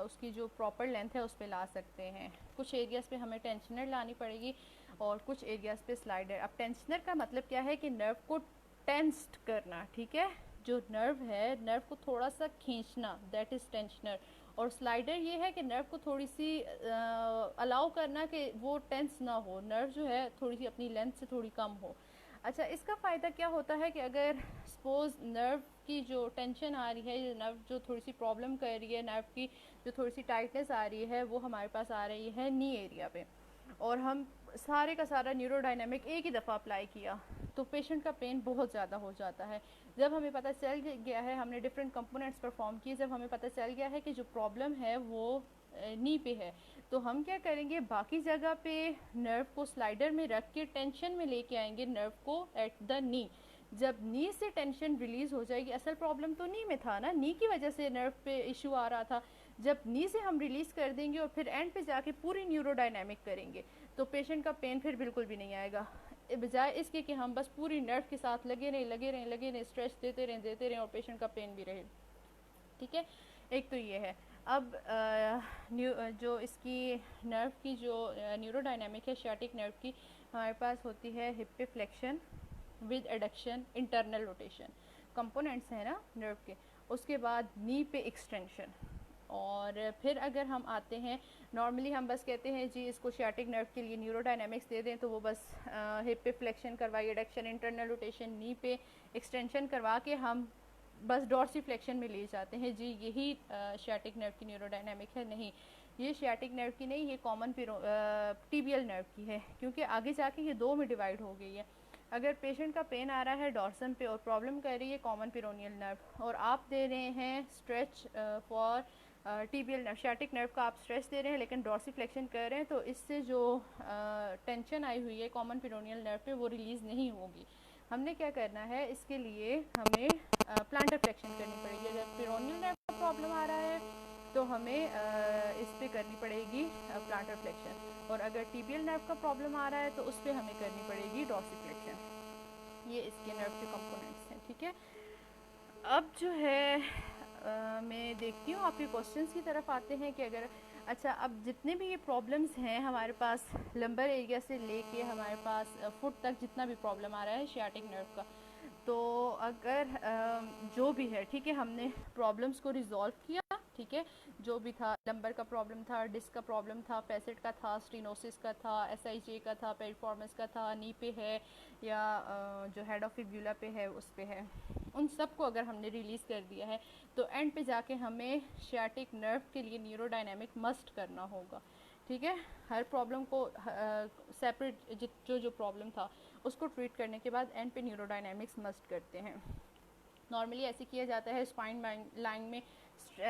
Speaker 1: उसकी जो प्रॉपर लेंथ है उस पे ला सकते हैं। कुछ एरियाज़ पे हमें टेंशनर लानी पड़ेगी और कुछ एरियाज़ पे स्लाइडर। अब टेंशनर का मतलब क्या है कि नर्व को टेंस्ड करना, ठीक है, जो नर्व है नर्व को थोड़ा सा खींचना, दैट इज़ टेंशनर। और स्लाइडर ये है कि नर्व को थोड़ी सी अलाउ करना कि वो टेंस ना हो, नर्व जो है थोड़ी सी अपनी लेंथ से थोड़ी कम हो। अच्छा, इसका फ़ायदा क्या होता है कि अगर सपोज़ नर्व की जो टेंशन आ रही है, नर्व जो थोड़ी सी प्रॉब्लम कर रही है, नर्व की जो थोड़ी सी टाइटनेस आ रही है वो हमारे पास आ रही है नी एरिया पे, और हम सारे का सारा न्यूरोडायनेमिक एक ही दफ़ा अप्लाई किया तो पेशेंट का पेन बहुत ज़्यादा हो जाता है। जब हमें पता चल गया है, हमने डिफरेंट कंपोनेंट्स परफॉर्म किए, जब हमें पता चल गया है कि जो प्रॉब्लम है वो नी पे है, तो हम क्या करेंगे, बाकी जगह पे नर्व को स्लाइडर में रख के टेंशन में लेके आएंगे नर्व को एट द नी। जब नी से टेंशन रिलीज हो जाएगी, असल प्रॉब्लम तो नी में था ना, नी की वजह से नर्व पे इशू आ रहा था, जब नी से हम रिलीज कर देंगे और फिर एंड पे जाके पूरी न्यूरोडायनेमिक करेंगे तो पेशेंट का पेन फिर बिल्कुल भी नहीं आएगा। बजाय इसके कि हम बस पूरी नर्व के साथ लगे रहें, स्ट्रेच देते रहें और पेशेंट का पेन भी रहे, ठीक है। एक तो ये है। अब जो इसकी नर्व की जो न्यूरोडायनेमिक है सियाटिक नर्व की, हमारे पास होती है हिप पे flexion with adduction, internal rotation, components हैं ना नर्व के। उसके बाद नी पे एक्सटेंशन, और फिर अगर हम आते हैं, नॉर्मली हम बस कहते हैं जी इसको सियाटिक नर्व के लिए न्यूरोडायनेमिक्स दे दें तो वो बस हिप पे फ्लेक्शन करवाइए, एडक्शन, इंटरनल रोटेशन, नी पे एक्सटेंशन करवा के हम बस डॉर्सिफ्लेक्शन में ले जाते हैं जी यही सियाटिक नर्व की न्यूरोडायनेमिक है। नहीं, ये सियाटिक नर्व की नहीं, ये कॉमन टिबियल नर्व की है, क्योंकि आगे जाके ये दो में डिवाइड हो गई है। अगर पेशेंट का पेन आ रहा है डॉर्सन पे और प्रॉब्लम कर रही है कॉमन पिरोनियल नर्व, और आप दे रहे हैं stretch for tibial nerve, sciatic nerve का आप स्ट्रेच दे रहे हैं लेकिन डॉर्सिफ्लेक्शन कर रहे हैं, तो इससे जो टेंशन आई हुई है कॉमन पिरोनियल नर्व पे वो रिलीज़ नहीं होगी। हमने क्या करना है, इसके लिए हमें प्लांटर फ्लेक्शन करनी पड़ेगी। अगर पिरोनियल नर्व का प्रॉब्लम आ रहा है तो हमें इस पे करनी पड़ेगी प्लांटर फ्लेक्शन, और अगर टिबियल नर्व का प्रॉब्लम आ रहा है तो उस पर हमें करनी पड़ेगी डॉर्सिफ्लेक्शन। ये इसके नर्व के कंपोनेंट्स हैं, ठीक है। अब जो है मैं देखती हूँ आपके क्वेश्चंस की तरफ आते हैं कि अगर अच्छा, अब जितने भी ये प्रॉब्लम्स हैं हमारे पास लंबर एरिया से लेके हमारे पास फुट तक जितना भी प्रॉब्लम आ रहा है सियाटिक नर्व का, तो अगर जो भी है, ठीक है, हमने प्रॉब्लम्स को रिजॉल्व किया, ठीक है, जो भी था, लंबर का प्रॉब्लम था, डिस्क का प्रॉब्लम था, फैसेट का था, स्टीनोसिस का था, एसआईजे का था, पेरिफॉर्मस का था, नी पे है या जो हेड ऑफ फिब्यूला पे है उस पे है, उन सब को अगर हमने रिलीज़ कर दिया है तो एंड पे जाके हमें शियाटिक नर्व के लिए न्यूरोडायनेमिक मस्ट करना होगा। ठीक है, हर प्रॉब्लम को सेपरेट, जो जो प्रॉब्लम था उसको ट्रीट करने के बाद एंड पे न्यूरोडायनेमिक्स मस्ट करते हैं। नॉर्मली ऐसे किया जाता है स्पाइन लाइन में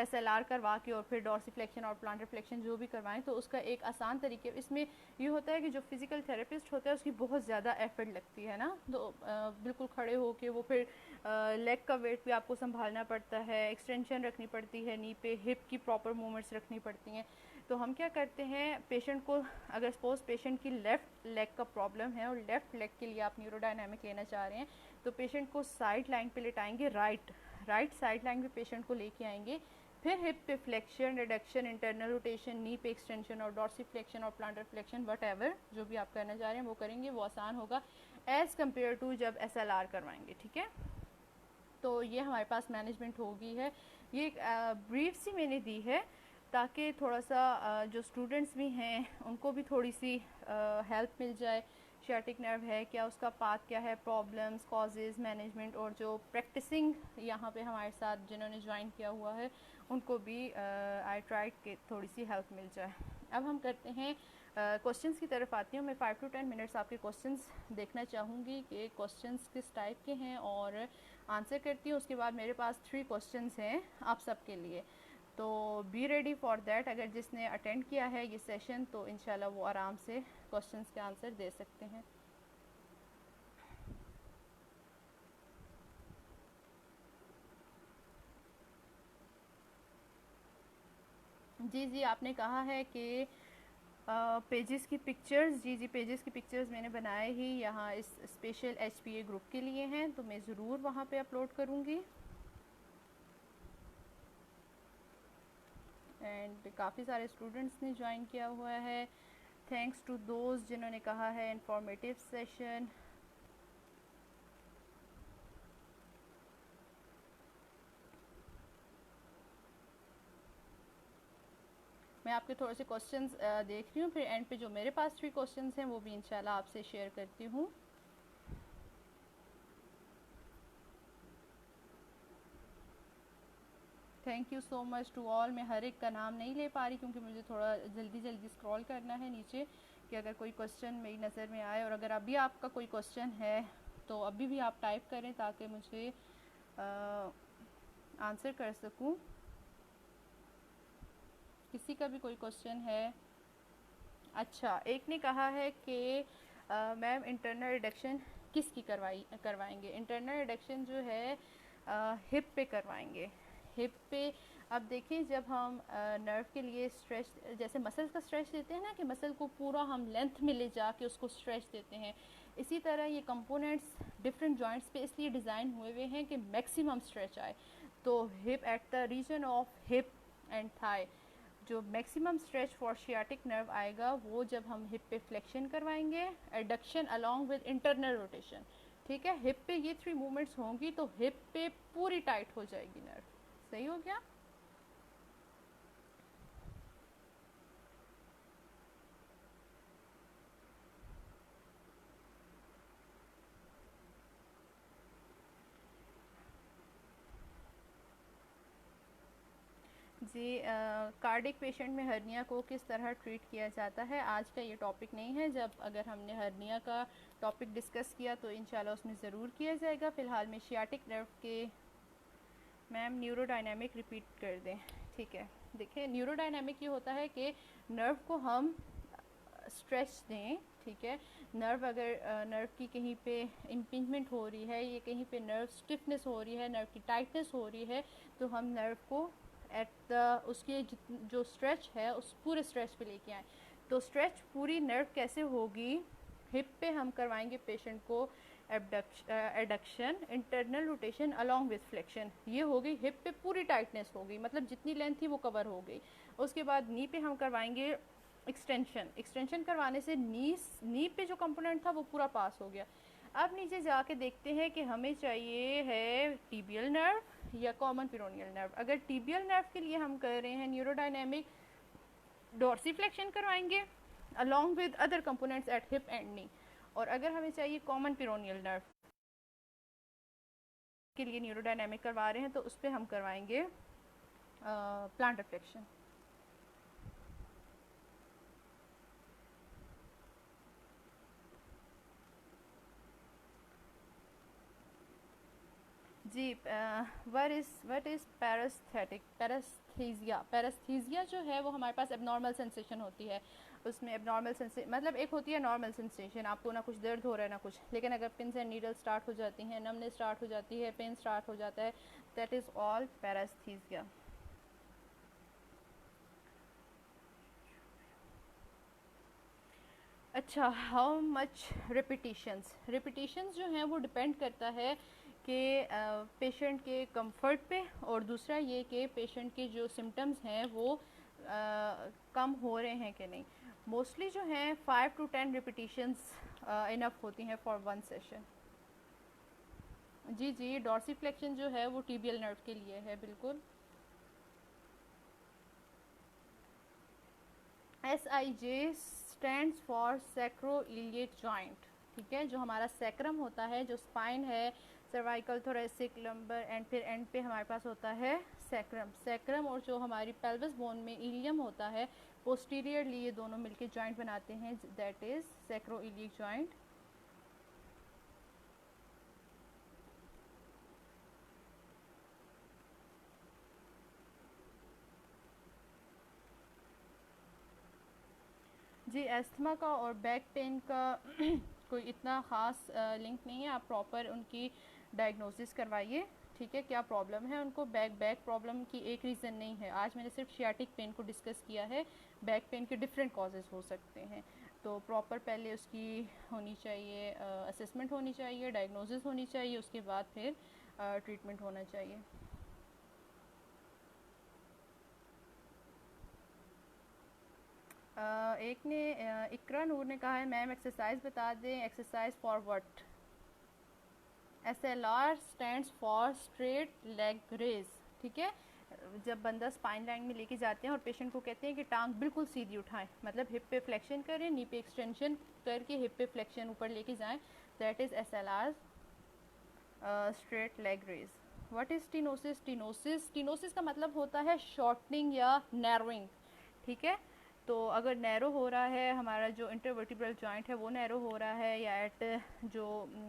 Speaker 1: SLR करवा के और फिर डॉर्सिफ्लेक्शन और प्लांटर फ्लेक्शन जो भी करवाएं, तो उसका एक आसान तरीके इसमें ये होता है कि जो फिजिकल थेरेपिस्ट होता है उसकी बहुत ज़्यादा एफर्ट लगती है ना, तो बिल्कुल खड़े होके वो फिर लेग का वेट भी आपको संभालना पड़ता है, एक्सटेंशन रखनी पड़ती है, नी पे हिप की प्रॉपर मूवमेंट्स रखनी पड़ती हैं। तो हम क्या करते हैं, पेशेंट को अगर सपोज पेशेंट की लेफ़्ट लेग का प्रॉब्लम है और लेफ़्ट लेग के लिए आप न्यूरोडायनामिक लेना चाह रहे हैं, तो पेशेंट को साइड लाइन पे लेटाएंगे, राइट साइड लाइन पे पेशेंट को लेके आएंगे, फिर हिप पे flexion, reduction, internal rotation, knee पे एक्सटेंशन और डॉर्सिफ्लेक्शन और प्लांटर फ्लेक्शन, वट जो भी आप करना चाह रहे हैं वो करेंगे, वो आसान होगा एज़ कम्पेयर टू जब SLR करवाएंगे। ठीक है, तो ये हमारे पास मैनेजमेंट होगी है। ये ब्रीफ सी मैंने दी है ताकि थोड़ा सा जो स्टूडेंट्स भी हैं उनको भी थोड़ी सी हेल्प मिल जाए। शियाटिक नर्व है क्या, उसका पाथ क्या है, प्रॉब्लम्स, कॉजेज़, मैनेजमेंट, और जो प्रैक्टिसिंग यहाँ पे हमारे साथ जिन्होंने ज्वाइन किया हुआ है उनको भी आई ट्राइड के थोड़ी सी हेल्प मिल जाए। अब हम करते हैं क्वेश्चंस की तरफ आती हूँ। मैं 5 to 10 मिनट्स आपके क्वेश्चंस देखना चाहूँगी कि क्वेश्चंस किस टाइप के हैं और आंसर करती हूँ। उसके बाद मेरे पास 3 क्वेश्चंस हैं आप सबके लिए, तो बी रेडी फॉर दैट। अगर जिसने अटेंड किया है ये सेशन तो इंशाल्लाह वो आराम से क्वेश्चंस के आंसर दे सकते हैं। जी आपने कहा है कि पेजेस की पिक्चर्स, जी पेजेस की पिक्चर्स मैंने बनाए ही यहाँ इस स्पेशल HPA ग्रुप के लिए हैं, तो मैं ज़रूर वहाँ पे अपलोड करूँगी। एंड काफ़ी सारे स्टूडेंट्स ने ज्वाइन किया हुआ है। थैंक्स टू दोज जिन्होंने कहा है इंफॉर्मेटिव सेशन। मैं आपके थोड़े से क्वेश्चंस देख रही हूँ, फिर एंड पे जो मेरे पास 3 क्वेश्चंस हैं वो भी इंशाल्लाह आपसे शेयर करती हूँ। Thank you so much to all. मैं हर एक का नाम नहीं ले पा रही क्योंकि मुझे थोड़ा जल्दी स्क्रॉल करना है नीचे कि अगर कोई क्वेश्चन मेरी नज़र में आए, और अगर अभी आपका कोई क्वेश्चन है तो अभी भी आप टाइप करें ताकि मुझे आंसर कर सकूं। किसी का भी कोई क्वेश्चन है? अच्छा, एक ने कहा है कि मैम इंटरनल रिडक्शन किसकी करवाएंगे? इंटरनल रिडक्शन जो है हिप पे करवाएंगे, हिप पे। अब देखिए जब हम नर्व के लिए स्ट्रेच, जैसे मसल का स्ट्रेच देते हैं ना कि मसल को पूरा हम लेंथ में ले जाके उसको स्ट्रेच देते हैं, इसी तरह ये कंपोनेंट्स डिफरेंट जॉइंट्स पे इसलिए डिज़ाइन हुए हुए हैं कि मैक्सिमम स्ट्रेच आए। तो hip at the region of hip and thigh जो maximum stretch for sciatic nerve आएगा वो जब हम हिप पे फ्लेक्शन करवाएंगे, adduction along with internal rotation. ठीक है, हिप पे ये 3 मूवमेंट्स होंगी तो हिप पे पूरी टाइट हो जाएगी नर्व। सही हो गया? जी कार्डिक पेशेंट में हर्निया को किस तरह ट्रीट किया जाता है, आज का ये टॉपिक नहीं है। जब अगर हमने हर्निया का टॉपिक डिस्कस किया तो इंशाल्लाह उसमें ज़रूर किया जाएगा। फ़िलहाल में शियाटिक नर्व के मैम न्यूरोडायनेमिक रिपीट कर दें। ठीक है, देखिए न्यूरोडायनेमिक ये होता है कि नर्व को हम स्ट्रेच दें। ठीक है, नर्व अगर नर्व की कहीं पे इम्पिंजमेंट हो रही है, ये कहीं पे नर्व स्टिफनेस हो रही है, नर्व की टाइटनेस हो रही है, तो हम नर्व को एट द उसके जो स्ट्रेच है उस पूरे स्ट्रेच पे लेके आए। तो स्ट्रेच पूरी नर्व कैसे होगी? हिप पे हम करवाएंगे पेशेंट को adduction, internal rotation along with flexion, ये हो गई हिप पे पूरी टाइटनेस हो गई, मतलब जितनी लेंथ थी वो कवर हो गई। उसके बाद नी पे हम करवाएंगे एक्सटेंशन करवाने से नी पे जो कंपोनेंट था वो पूरा पास हो गया। अब नीचे जाके देखते हैं कि हमें चाहिए है टीबियल नर्व या कॉमन पेरोनियल नर्व। अगर टिबियल नर्व के लिए हम कर रहे हैं न्यूरोडायनेमिक डोर्सीफ्लेक्शन करवाएंगे along with other components at hip and knee. और अगर हमें चाहिए कॉमन पेरोनियल नर्व के लिए न्यूरोडायनेमिक करवा रहे हैं तो उस पर हम करवाएंगे प्लांटर फ्लेक्शन। जी व्हाट इज़ पैरेस्थीसिया। पैरेस्थीसिया जो है वो हमारे पास एबनॉर्मल सेंसेशन होती है। उसमें एबनॉर्मल सेंसेशन मतलब एक होती है नॉर्मल सेंसेशन, आपको ना कुछ दर्द हो रहा है ना कुछ, लेकिन अगर पिन एंड नीडल स्टार्ट हो जाती हैं, नमनेस स्टार्ट हो जाती है, पेन स्टार्ट हो जाता है, दैट इज़ ऑल पैरेस्थीसिया। अच्छा, हाउ मच रिपीटिशंस जो हैं वो डिपेंड करता है कि पेशेंट के कंफर्ट पे, और दूसरा ये कि पेशेंट के जो सिम्टम्स हैं वो कम हो रहे हैं कि नहीं। मोस्टली जो हैं 5 to 10 रिपीटिशंस इनफ होती हैं for one session. Ji dorsiflexion जो है वो टिबियल नर्व के लिए है बिल्कुल। SIJ स्टैंड्स फॉर सैक्रोइलिएक जॉइंट, ठीक है। जो हमारा सैक्रम होता है, जो स्पाइन है, सर्वाइकल, थोरेसिक, लंबर एंड फिर एंड पे हमारे पास होता है सैक्रम और जो हमारी पेल्विस बोन में इलियम होता है, पोस्टीरियरली ये दोनों मिलके जॉइंट बनाते हैं, दैट इज सैक्रोइलिएक जॉइंट। जी एस्थमा का और बैक पेन का कोई इतना ख़ास लिंक नहीं है। आप प्रॉपर उनकी डायग्नोसिस करवाइए, ठीक है, क्या प्रॉब्लम है उनको। बैक प्रॉब्लम की एक रीज़न नहीं है। आज मैंने सिर्फ शियाटिक पेन को डिस्कस किया है, बैक पेन के डिफरेंट कॉजेज़ हो सकते हैं। तो प्रॉपर पहले उसकी होनी चाहिए, असेसमेंट होनी चाहिए, डायग्नोसिस होनी चाहिए, उसके बाद फिर ट्रीटमेंट होना चाहिए। एक ने इकरा नूर ने कहा है मैम एक्सरसाइज बता दें, exercise for what. SLR stands for straight leg raise, ठीक है। जब बंदा स्पाइन लाइन में लेके जाते हैं और पेशेंट को कहते हैं कि टांग बिल्कुल सीधी उठाएं, मतलब हिप पे फ्लेक्शन करें, नी पे एक्सटेंशन करके हिप पे फ्लेक्शन ऊपर लेके जाएं, that is SLR straight leg raise. What is stenosis. Stenosis का मतलब होता है शॉर्टनिंग या नैरोइंग, ठीक है। तो अगर नैरो हो रहा है, हमारा जो इंटरवर्टिब्रल जॉइंट है वो नैरो हो रहा है, या एट जो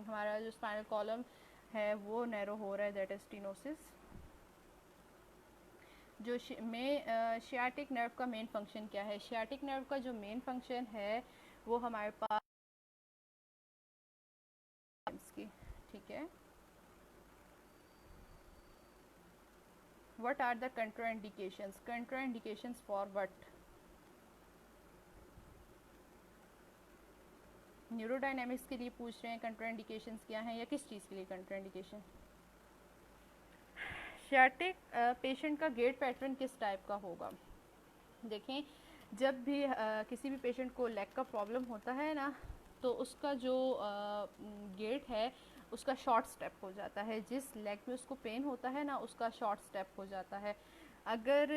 Speaker 1: हमारा जो स्पाइनल कॉलम है वो नैरो हो रहा है, दैट इज स्टीनोसिस। जो शियाटिक नर्व का मेन फंक्शन क्या है। शियाटिक नर्व का जो मेन फंक्शन है वो हमारे पास की, ठीक है। What are the contraindications. Contraindications for what. Neurodynamics के लिए पूछ रहे हैं कंट्राइंडिकेशंस क्या हैं, या किस चीज़ के लिए कंट्राइंडिकेशन। शियाटिक पेशेंट का गेट पैटर्न किस टाइप का होगा। देखें, जब भी किसी भी पेशेंट को लेग का प्रॉब्लम होता है ना, तो उसका जो गेट है उसका शॉर्ट स्टेप हो जाता है। जिस लेग में उसको पेन होता है ना, उसका शॉर्ट स्टेप हो जाता है। अगर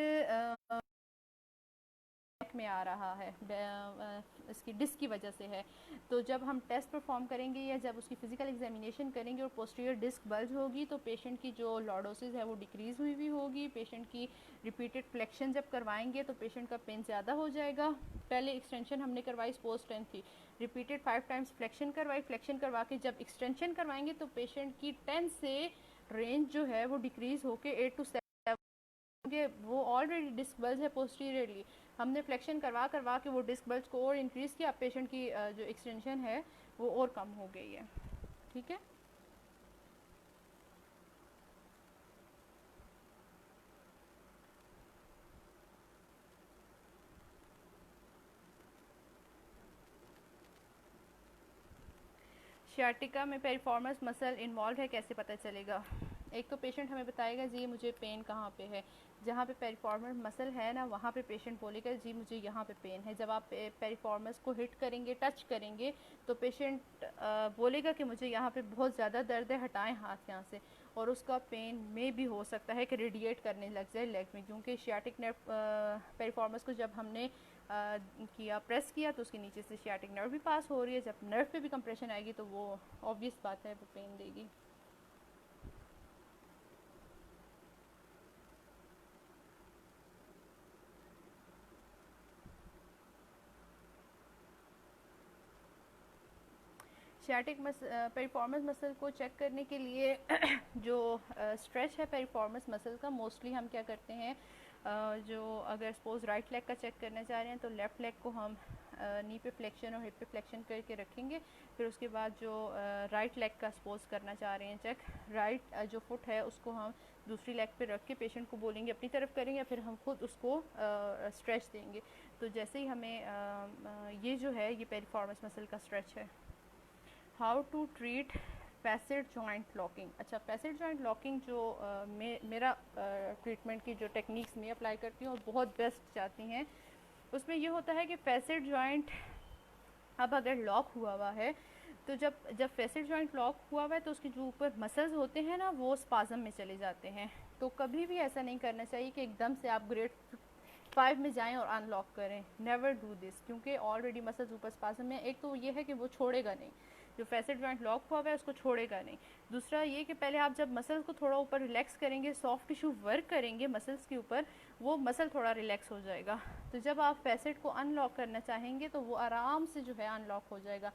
Speaker 1: में आ रहा है इसकी डिस्क की वजह से है, तो जब हम टेस्ट परफॉर्म करेंगे या जब उसकी फिजिकल एग्जामिनेशन करेंगे और पोस्टीरियर डिस्क बल्ज होगी, तो पेशेंट की जो लॉर्डोसिस है वो डिक्रीज़ हुई भी होगी। पेशेंट की रिपीटेड फ्लेक्शन जब करवाएंगे तो पेशेंट का पेन ज़्यादा हो जाएगा। पहले एक्सटेंशन हमने करवाई, सपोज 10 थी, रिपीटेड 5 टाइम्स फ्लेक्शन करवाई, फ्लेक्शन करवा के जब एक्सटेंशन करवाएंगे तो पेशेंट की 10 से रेंज जो है वो डिक्रीज़ होकर 8 to 7, वो ऑलरेडी डिस्क बल्ज है पोस्टीरियरली, हमने फ्लेक्शन करवा के वो डिस्क बल्ज को और इंक्रीज़ किया, पेशेंट की जो एक्सटेंशन है वो और कम हो गई है, ठीक है। शियाटिका में पेरिफॉर्मस मसल इन्वॉल्व है, कैसे पता चलेगा। एक तो पेशेंट हमें बताएगा जी मुझे पेन कहाँ पे है, जहाँ पे पेरिफॉर्मस मसल है ना, वहाँ पे पेशेंट बोलेगा जी मुझे यहाँ पे पेन है। जब आप पेरिफॉर्मस को हिट करेंगे, टच करेंगे, तो पेशेंट बोलेगा कि मुझे यहाँ पे बहुत ज़्यादा दर्द है, हटाएं हाथ यहाँ से। और उसका पेन में भी हो सकता है कि रेडिएट करने लग जाए लेग में, क्योंकि शियाटिक नर्व पेरिफॉर्मस को जब हमने किया, प्रेस किया, तो उसके नीचे से शियाटिक नर्व भी पास हो रही है। जब नर्व पे भी कंप्रेशन आएगी तो वो ऑब्वियस बात है वो पेन देगी। शियाटिक पेरिफॉर्मस मसल को चेक करने के लिए जो स्ट्रेच है पेरिफॉर्मस मसल का, मोस्टली हम क्या करते हैं, जो अगर सपोज राइट लेग का चेक करना चाह रहे हैं तो लेफ़्ट लेग को हम नी पे फ्लेक्शन और हिप पे फ्लेक्शन करके रखेंगे। फिर उसके बाद जो राइट लेग का सपोज करना चाह रहे हैं चेक, राइट जो फुट है उसको हम दूसरी लेग पे रख के पेशेंट को बोलेंगे अपनी तरफ करेंगे, या फिर हम खुद उसको स्ट्रेच देंगे। तो जैसे ही हमें ये जो है ये पेरिफॉर्मस मसल का स्ट्रेच है। How to treat facet joint locking. अच्छा, फैसेट जॉइंट लॉकिंग जो मेरा ट्रीटमेंट की जो टेक्निक्स में अप्लाई करती हूँ और बहुत बेस्ट जाती हैं, उसमें ये होता है कि फैसेट जॉइंट अब अगर लॉक हुआ हुआ है, तो जब जब फैसेट जॉइंट लॉक हुआ हुआ है तो उसके जो ऊपर मसल्स होते हैं ना वो स्पाज़म में चले जाते हैं। तो कभी भी ऐसा नहीं करना चाहिए कि एकदम से आप ग्रेड 5 में जाएं और अनलॉक करें। नेवर डू दिस, क्योंकि ऑलरेडी मसल्स ऊपर स्पाज़म में, एक तो ये है कि वो छोड़ेगा नहीं, जो फैसेट जॉइंट लॉक हुआ हुआ है उसको छोड़ेगा नहीं। दूसरा ये कि पहले आप जब मसल्स को थोड़ा ऊपर रिलैक्स करेंगे, सॉफ्ट टिश्यू वर्क करेंगे मसल्स के ऊपर, वो मसल थोड़ा रिलैक्स हो जाएगा। तो जब आप फैसेट को अनलॉक करना चाहेंगे तो वो आराम से जो है अनलॉक हो जाएगा।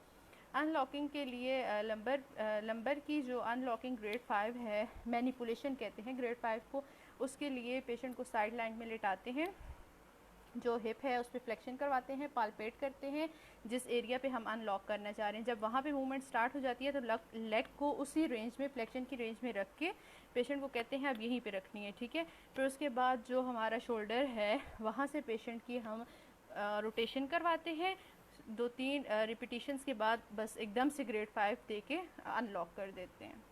Speaker 1: अनलॉकिंग के लिए लंबर की जो अनलॉकिंग ग्रेड 5 है, मैनिपुलेशन कहते हैं ग्रेड 5 को, उसके लिए पेशेंट को साइड लाइन में लेटाते हैं, जो हिप है उस पर फ्लेक्शन करवाते हैं, पालपेट करते हैं जिस एरिया पे हम अनलॉक करना चाह रहे हैं। जब वहाँ पे मूवमेंट स्टार्ट हो जाती है तो लेग को उसी रेंज में, फ्लेक्शन की रेंज में रख के पेशेंट को कहते हैं अब यहीं पे रखनी है, ठीक है। फिर उसके बाद जो हमारा शोल्डर है वहाँ से पेशेंट की हम रोटेशन करवाते हैं। 2-3 रिपीटिशंस के बाद बस एकदम से ग्रेड 5 दे के अनलॉक कर देते हैं।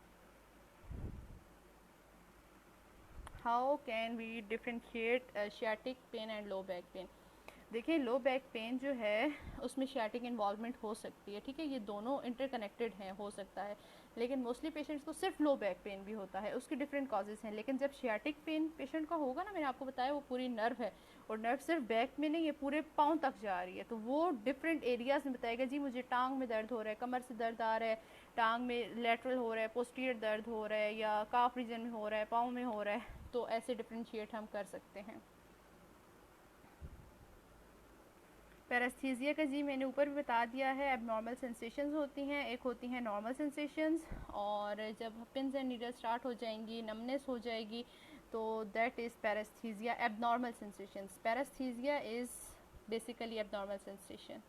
Speaker 1: How can we differentiate sciatic pain and low back pain. देखिए, लो बैक पेन जो है उसमें शियाटिक इन्वॉल्वमेंट हो सकती है, ठीक है, ये दोनों इंटरकनेक्टेड हैं, हो सकता है। लेकिन मोस्टली पेशेंट्स को सिर्फ लो बैक पेन भी होता है, उसके डिफरेंट कॉजेज़ हैं। लेकिन जब शियाटिक पेन पेशेंट का होगा ना, मैंने आपको बताया वो पूरी नर्व है, और नर्व सिर्फ बैक में नहीं, ये पूरे पाँव तक जा रही है, तो वो डिफरेंट एरियाज में बताएगा जी मुझे टांग में दर्द हो रहा है, कमर से दर्द आ रहा है, टांग में लेटरल हो रहा है, पोस्टीरियर दर्द हो रहा है, या काफ रीजन में हो रहा है, पाँव में हो रहा है। तो ऐसे डिफ्रेंशिएट हम कर सकते हैं। पैरास्थीजिया का जी मैंने ऊपर भी बता दिया है, एबनॉर्मल सेंसेशंस होती हैं, एक होती हैं नॉर्मल सेंसेशंस, और जब पिन्स एंड नीडल स्टार्ट हो जाएंगी, नमनेस हो जाएगी, तो that is paraesthesia abnormal sensations. Paraesthesia is basically abnormal sensation.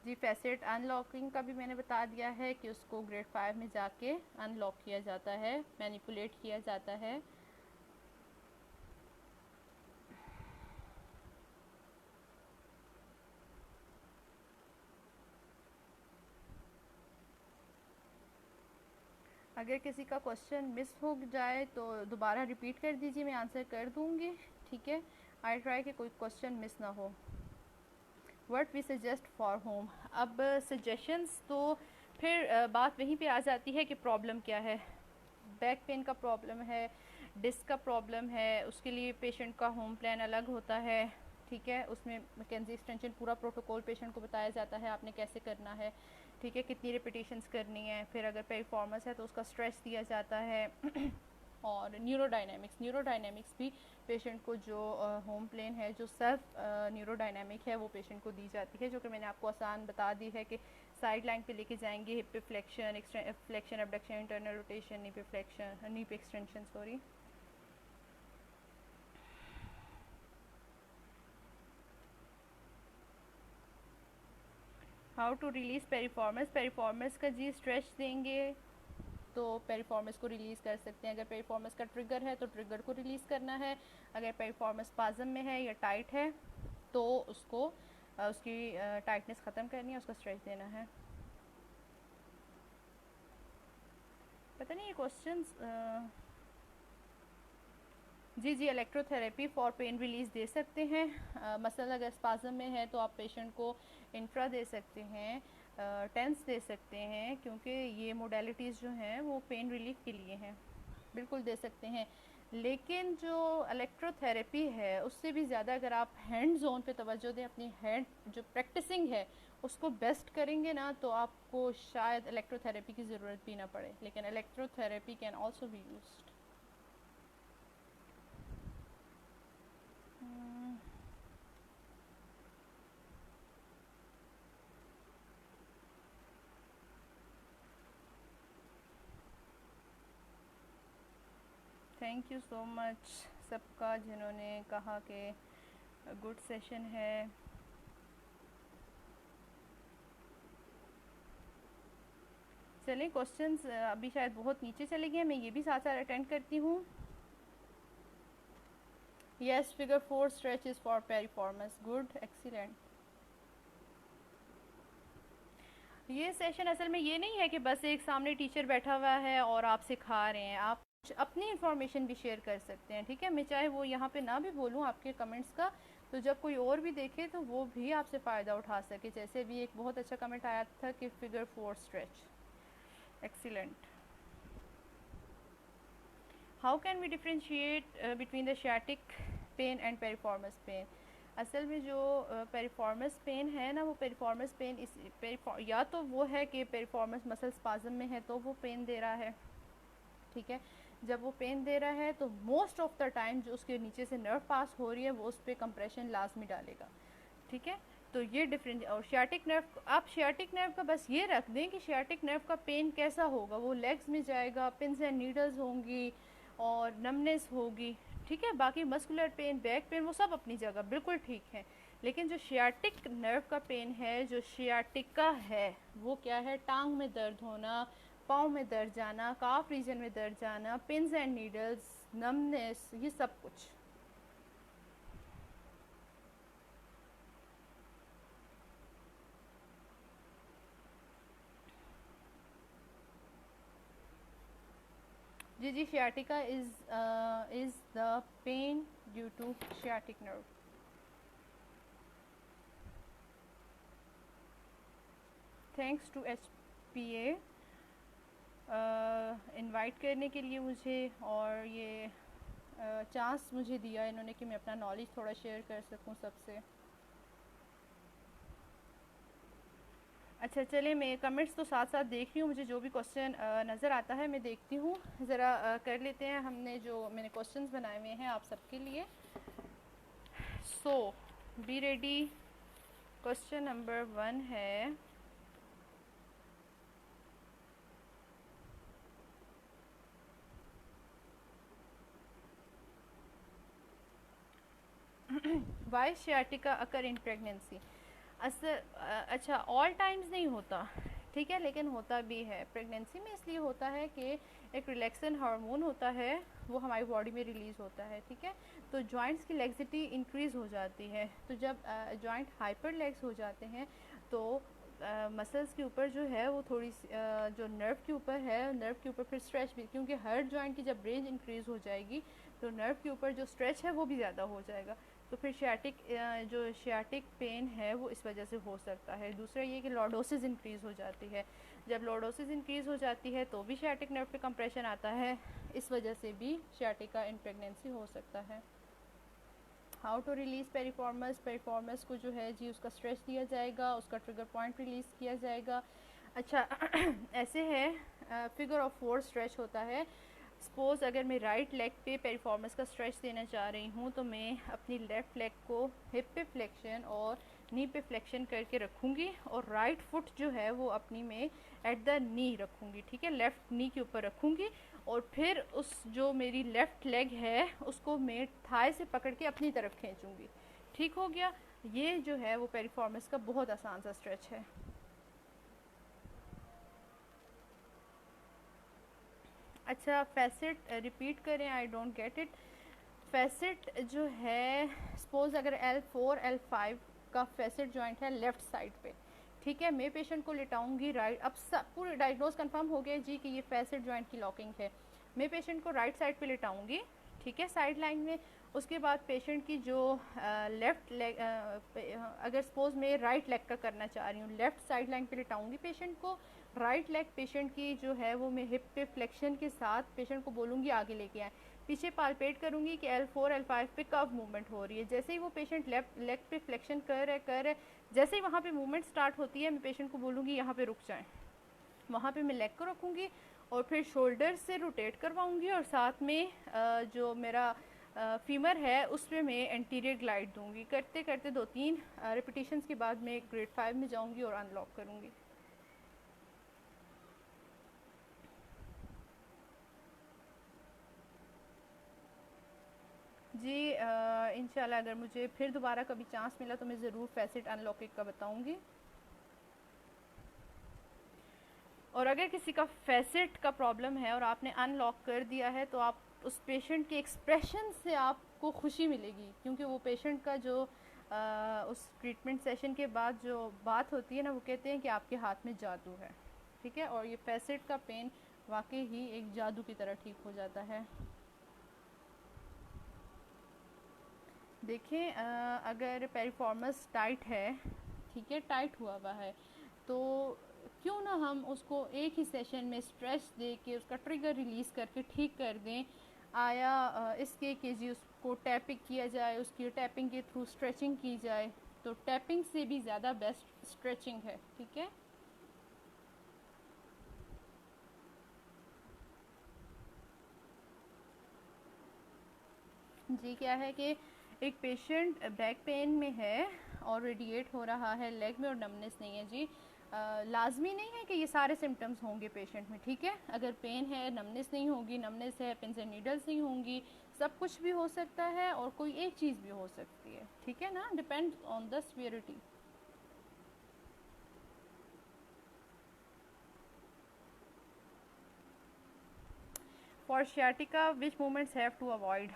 Speaker 1: जी, फैसेट अनलॉकिंग का भी मैंने बता दिया है कि उसको ग्रेड 5 में जाके अनलॉक किया जाता है, मैनिपुलेट किया जाता है। अगर किसी का क्वेश्चन मिस हो जाए तो दोबारा रिपीट कर दीजिए, मैं आंसर कर दूँगी, ठीक है। आई ट्राई कि कोई क्वेश्चन मिस ना हो। What we suggest for home. अब सजेशंस तो फिर बात वहीं पे आ जाती है कि प्रॉब्लम क्या है। बैक पेन का प्रॉब्लम है, डिस्क का प्रॉब्लम है, उसके लिए पेशेंट का होम प्लान अलग होता है, ठीक है। उसमें मैकेंजी एक्सटेंशन पूरा प्रोटोकॉल पेशेंट को बताया जाता है आपने कैसे करना है, ठीक है, कितनी रिपीटिशंस करनी है। फिर अगर पेरिफॉर्मस है तो उसका स्ट्रेच दिया जाता है और न्यूरोडायनेमिक्स भी पेशेंट को जो होम प्लेन है, जो सेल्फ न्यूरोडायनेमिक है, वो पेशेंट को दी जाती है, जो कि मैंने आपको आसान बता दी है कि साइड लाइन पे लेके जाएंगे, हिप पे flexion, flexion abduction, internal rotation, knee पे फ्लेक्शन, नी पे extension, sorry. How to release piriformis. Piriformis का जी स्ट्रेच देंगे तो पेरिफॉर्मस को रिलीज़ कर सकते हैं। अगर पेरिफॉर्मस का ट्रिगर है तो ट्रिगर को रिलीज़ करना है। अगर पेरिफॉर्मस स्पाज़म में है या टाइट है तो उसको उसकी टाइटनेस ख़त्म करनी है, उसका स्ट्रेच देना है। पता नहीं ये क्वेश्चन। जी जी, इलेक्ट्रोथेरेपी फॉर पेन रिलीज दे सकते हैं। मसल अगर स्पाज़म में है तो आप पेशेंट को इंफ्रा दे सकते हैं, टेंस दे सकते हैं, क्योंकि ये मोडेलिटीज़ जो हैं वो पेन रिलीफ के लिए हैं, बिल्कुल दे सकते हैं। लेकिन जो इलेक्ट्रोथेरेपी है उससे भी ज़्यादा अगर आप हैंड जोन पे तवज्जो दें, अपनी हैंड जो प्रैक्टिसिंग है उसको बेस्ट करेंगे ना, तो आपको शायद इलेक्ट्रोथेरेपी की ज़रूरत भी ना पड़े। लेकिन electrotherapy can also be used. Thank you so much सबका जिन्होंने कहा कि गुड सेशन है। चलिए क्वेश्चंस अभी शायद बहुत नीचे चले गए, मैं ये भी साथ साथ अटेंड करती हूँ। Yes, figure 4 stretch is for piriformis. Good, excellent. ये सेशन असल में ये नहीं है कि बस एक सामने टीचर बैठा हुआ है और आप सिखा रहे हैं, आप अपनी इंफॉर्मेशन भी शेयर कर सकते हैं, ठीक है। मैं चाहे वो यहाँ पे ना भी बोलूँ आपके कमेंट्स का, तो जब कोई और भी देखे तो वो भी आपसे फ़ायदा उठा सके। जैसे भी एक बहुत अच्छा कमेंट आया था कि figure 4 stretch, excellent. How can we differentiate between the sciatic pain and piriformis pain? असल में जो पेरिफॉर्मस पेन है ना, वो पेरिफॉर्मस पेन या तो वो है कि पेरिफॉर्मस मसल स्पाज्म में है तो वो पेन दे रहा है, ठीक है। जब वो पेन दे रहा है तो मोस्ट ऑफ द टाइम जो उसके नीचे से नर्व पास हो रही है वो उस पर कंप्रेशन लाजमी डालेगा, ठीक है। तो ये डिफरेंट। और शियाटिक नर्व, आप शियाटिक नर्व का बस ये रख दें कि शियाटिक नर्व का पेन कैसा होगा, वो लेग्स में जाएगा, पिन्स एंड नीडल्स होंगी और नमनेस होगी, ठीक है। बाकी मस्कुलर पेन, बैक पेन, वो सब अपनी जगह बिल्कुल ठीक है। लेकिन जो शियाटिक नर्व का पेन है, जो शियाटिका है, वो क्या है? टांग में दर्द होना, पाँव में दर्द जाना, काफ रीजन में दर्द जाना, पिन्स एंड नीडल्स, नमनेस, ये सब कुछ। जी जी, sciatica is the pain due to sciatic nerve. Thanks to HPA invite करने के लिए मुझे, और ये चांस मुझे दिया इन्होंने कि मैं अपना नॉलेज थोड़ा शेयर कर सकूं सबसे। अच्छा चलिए, मैं कमेंट्स तो साथ साथ देख रही हूँ, मुझे जो भी क्वेश्चन नज़र आता है मैं देखती हूँ। ज़रा कर लेते हैं, हमने जो मैंने क्वेश्चंस बनाए हुए हैं आप सबके लिए। So be ready. Question number 1 है, why sciatica occur in pregnancy? अच्छा, ऑल टाइम्स नहीं होता, ठीक है, लेकिन होता भी है प्रेगनेंसी में। इसलिए होता है कि एक रिलैक्सन हार्मोन होता है, वो हमारी बॉडी में रिलीज़ होता है, ठीक है। तो जॉइंट्स की लेग्सिटी इंक्रीज़ हो जाती है। तो जब जॉइंट हाइपर लेग्स हो जाते हैं तो मसल्स के ऊपर जो है वो थोड़ी जो नर्व के ऊपर है, नर्व के ऊपर फिर स्ट्रेच भी, क्योंकि हर जॉइंट की जब रेंज इंक्रीज़ हो जाएगी तो नर्व के ऊपर जो स्ट्रेच है वो भी ज़्यादा हो जाएगा। तो फिर जो शियाटिक पेन है वो इस वजह से हो सकता है। दूसरा ये कि लॉर्डोसिस इंक्रीज़ हो जाती है। जब लॉर्डोसिस इंक्रीज़ हो जाती है तो भी शियाटिक नर्व पे कंप्रेशन आता है, इस वजह से भी शियाटिका इन प्रेगनेंसी हो सकता है। How to release piriformis? Piriformis को जो है जी उसका स्ट्रेच दिया जाएगा, उसका ट्रिगर पॉइंट रिलीज़ किया जाएगा। अच्छा ऐसे है, फिगर ऑफ 4 स्ट्रेच होता है। सपोज़ अगर मैं राइट लेग पे पेरिफॉर्मस का स्ट्रेच देना चाह रही हूँ तो मैं अपनी लेफ़्ट लेग को हिप पे फ्लेक्शन और नी पे फ्लेक्शन करके रखूँगी, और राइट फुट जो है वो अपनी में एट द नी रखूँगी, ठीक है, लेफ़्ट नी के ऊपर रखूँगी। और फिर उस जो मेरी लेफ़्ट लेग है उसको मैं थाई से पकड़ के अपनी तरफ खींचूँगी। ठीक हो गया? ये जो है वो पेरिफॉर्मस का बहुत आसान सा स्ट्रेच है। अच्छा, फैसेट रिपीट करें, I don't get it. Facet जो है, सपोज़ अगर L4 L5 का फैसेट जॉइंट है लेफ़्ट साइड पे, ठीक है। मैं पेशेंट को लेटाऊंगी राइट, अब सब पूरी डायग्नोज कंफर्म हो गया जी कि ये फैसेट जॉइंट की लॉकिंग है। मैं पेशेंट को राइट साइड पे लेटाऊंगी, ठीक है, साइड लाइन में। उसके बाद पेशेंट की जो लेफ़्ट लेग, अगर सपोज मैं राइट लेग का करना चाह रही हूँ, लेफ़्ट साइड लाइन पे लेटाऊंगी पेशेंट को। राइट लेग पेशेंट की जो है वो मैं हिप पे फ्लेक्शन के साथ पेशेंट को बोलूँगी आगे लेके आए। पीछे पालपेट करूँगी कि L4 L5 पे कब मूवमेंट हो रही है। जैसे ही वो पेशेंट लेफ्ट लेग पे फ्लेक्शन कर है, जैसे ही वहाँ पे मूवमेंट स्टार्ट होती है मैं पेशेंट को बोलूँगी यहाँ पे रुक जाएं। वहाँ पे मैं लेग को रखूँगी और फिर शोल्डर से रोटेट करवाऊँगी और साथ में जो मेरा फीमर है उस पर मैं एंटीरियर ग्लाइड दूँगी। करते करते 2-3 रिपीटिशंस के बाद मैं ग्रेड 5 में जाऊँगी और अनलॉक करूँगी। जी इंशाल्लाह अगर मुझे फिर दोबारा कभी चांस मिला तो मैं ज़रूर फैसेट अनलॉकिंग का बताऊँगी। और अगर किसी का फैसेट का प्रॉब्लम है और आपने अनलॉक कर दिया है तो आप उस पेशेंट के एक्सप्रेशन से आपको खुशी मिलेगी, क्योंकि वो पेशेंट का जो उस ट्रीटमेंट सेशन के बाद जो बात होती है ना, वो कहते हैं कि आपके हाथ में जादू है, ठीक है। और ये फैसेट का पेन वाकई ही एक जादू की तरह ठीक हो जाता है। देखें अगर पेरिफॉर्मस टाइट है, ठीक है, टाइट हुआ हुआ है, तो क्यों ना हम उसको एक ही सेशन में स्ट्रेस दे के उसका ट्रिगर रिलीज़ करके ठीक कर दें। आया इसके कि जी उसको टैपिंग किया जाए, उसकी टैपिंग के थ्रू स्ट्रेचिंग की जाए, तो टैपिंग से भी ज़्यादा बेस्ट स्ट्रेचिंग है, ठीक है। जी क्या है कि एक पेशेंट बैक पेन में है और रेडिएट हो रहा है लेग में और नमनेस नहीं है जी। लाजमी नहीं है कि ये सारे सिम्टम्स होंगे पेशेंट में, ठीक है। अगर पेन है नमनेस नहीं होगी, नमनेस है पिंस एंड नीडल्स नहीं होंगी, सब कुछ भी हो सकता है और कोई एक चीज़ भी हो सकती है, ठीक है ना, depends on the severity. For sciatica which movements have to avoid.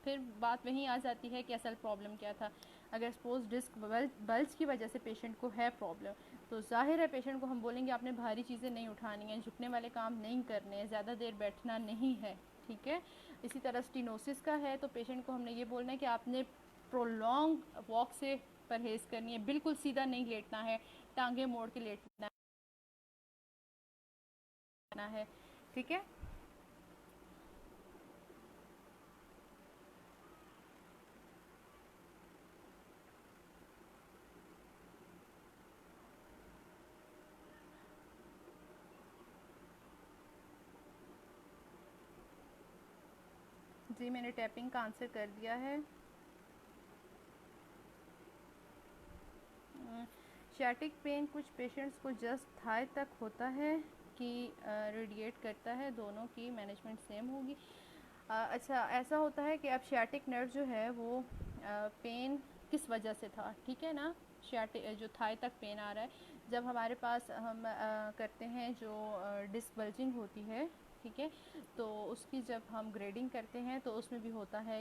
Speaker 1: फिर बात वहीं आ जाती है कि असल प्रॉब्लम क्या था। अगर सपोज डिस्क बल्ज की वजह से पेशेंट को है प्रॉब्लम, तो जाहिर है पेशेंट को हम बोलेंगे आपने भारी चीज़ें नहीं उठानी हैं, झुकने वाले काम नहीं करने हैं, ज़्यादा देर बैठना नहीं है, ठीक है। इसी तरह स्टीनोसिस का है तो पेशेंट को हमने ये बोलना है कि आपने प्रोलॉन्ग वॉक से परहेज़ करनी है, बिल्कुल सीधा नहीं लेटना है, टांगे मोड़ के लेटना है, ठीक है। जी मैंने टैपिंग का आंसर कर दिया है। शैटिक पेन कुछ पेशेंट्स को जस्ट थाई तक होता है कि रेडिएट करता है, दोनों की मैनेजमेंट सेम होगी। अच्छा ऐसा होता है कि अब शैटिक नर्व जो है वो पेन किस वजह से था, ठीक है ना। शैटिक जो थाई तक पेन आ रहा है, जब हमारे पास हम करते हैं जो डिस्क बल्जिंग होती है, ठीक है, तो उसकी जब हम ग्रेडिंग करते हैं तो उसमें भी होता है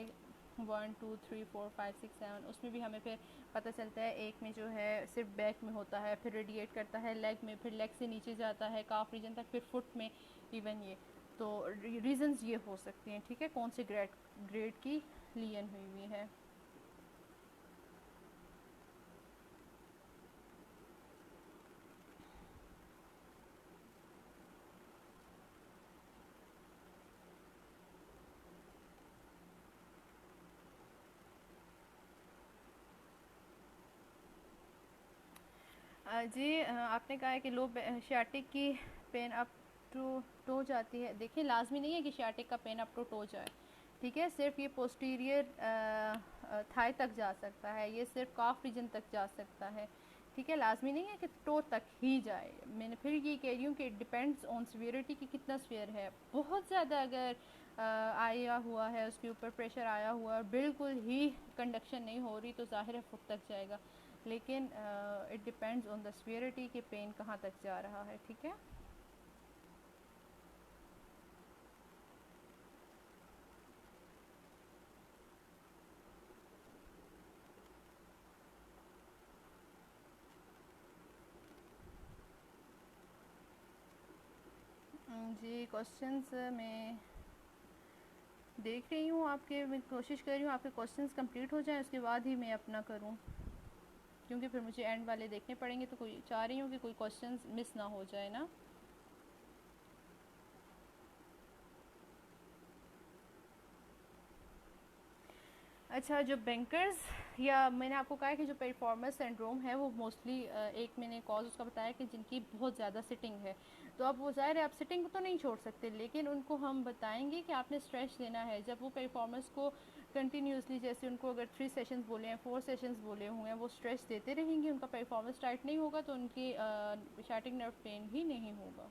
Speaker 1: 1 2 3 4 5 6 7, उसमें भी हमें फिर पता चलता है एक में जो है सिर्फ बैक में होता है, फिर रेडिएट करता है लेग में, फिर लेग से नीचे जाता है काफ रीजन तक, फिर फुट में इवन ये। तो रीजंस ये हो सकती हैं, ठीक है, कौन से ग्रेड की लियन हुई है। जी आपने कहा है कि लो शैटिक की पेन अप टू टो जाती है। देखिए लाजमी नहीं है कि शैटिक का पेन अप टू टो जाए, ठीक है, सिर्फ ये पोस्टीरियर थाई तक जा सकता है, ये सिर्फ काफ रीजन तक जा सकता है, ठीक है, लाजमी नहीं है कि टो तक ही जाए। मैंने फिर ये कह रही हूँ कि डिपेंड्स ऑन सीवियरिटी की कितना सीवियर है। बहुत ज़्यादा अगर आया हुआ है, उसके ऊपर प्रेशर आया हुआ है और बिल्कुल ही कंडक्शन नहीं हो रही, तो ज़ाहिर है फुट तक जाएगा, लेकिन it depends on the severity कि पेन कहाँ तक जा रहा है, ठीक है। क्वेश्चंस मैं देख रही हूँ आपके, मैं कोशिश कर रही हूँ आपके क्वेश्चंस कंप्लीट हो जाएं उसके बाद ही मैं अपना करूँ, क्योंकि फिर मुझे एंड वाले देखने पड़ेंगे, तो कोई चाह रही हूँ कि कोई क्वेश्चंस मिस ना हो जाए ना। अच्छा, जो बैंकर्स या मैंने आपको कहा है कि जो पेरफॉर्मेंस सिंड्रोम है वो मोस्टली एक मैंने कॉज उसका बताया कि जिनकी बहुत ज़्यादा सिटिंग है, तो अब वो ज़ाहिर है आप सिटिंग तो नहीं छोड़ सकते, लेकिन उनको हम बताएंगे कि आपने स्ट्रेच देना है। जब वो पेरफॉर्मेंस को कंटिन्यूसली, जैसे उनको अगर 3 सेशंस बोले हैं, 4 सेशंस बोले हुए हैं, वो स्ट्रेच देते रहेंगे, उनका पेरफॉर्मेंस टाइट नहीं होगा तो उनकी स्टैटिक नर्व पेन भी नहीं होगा।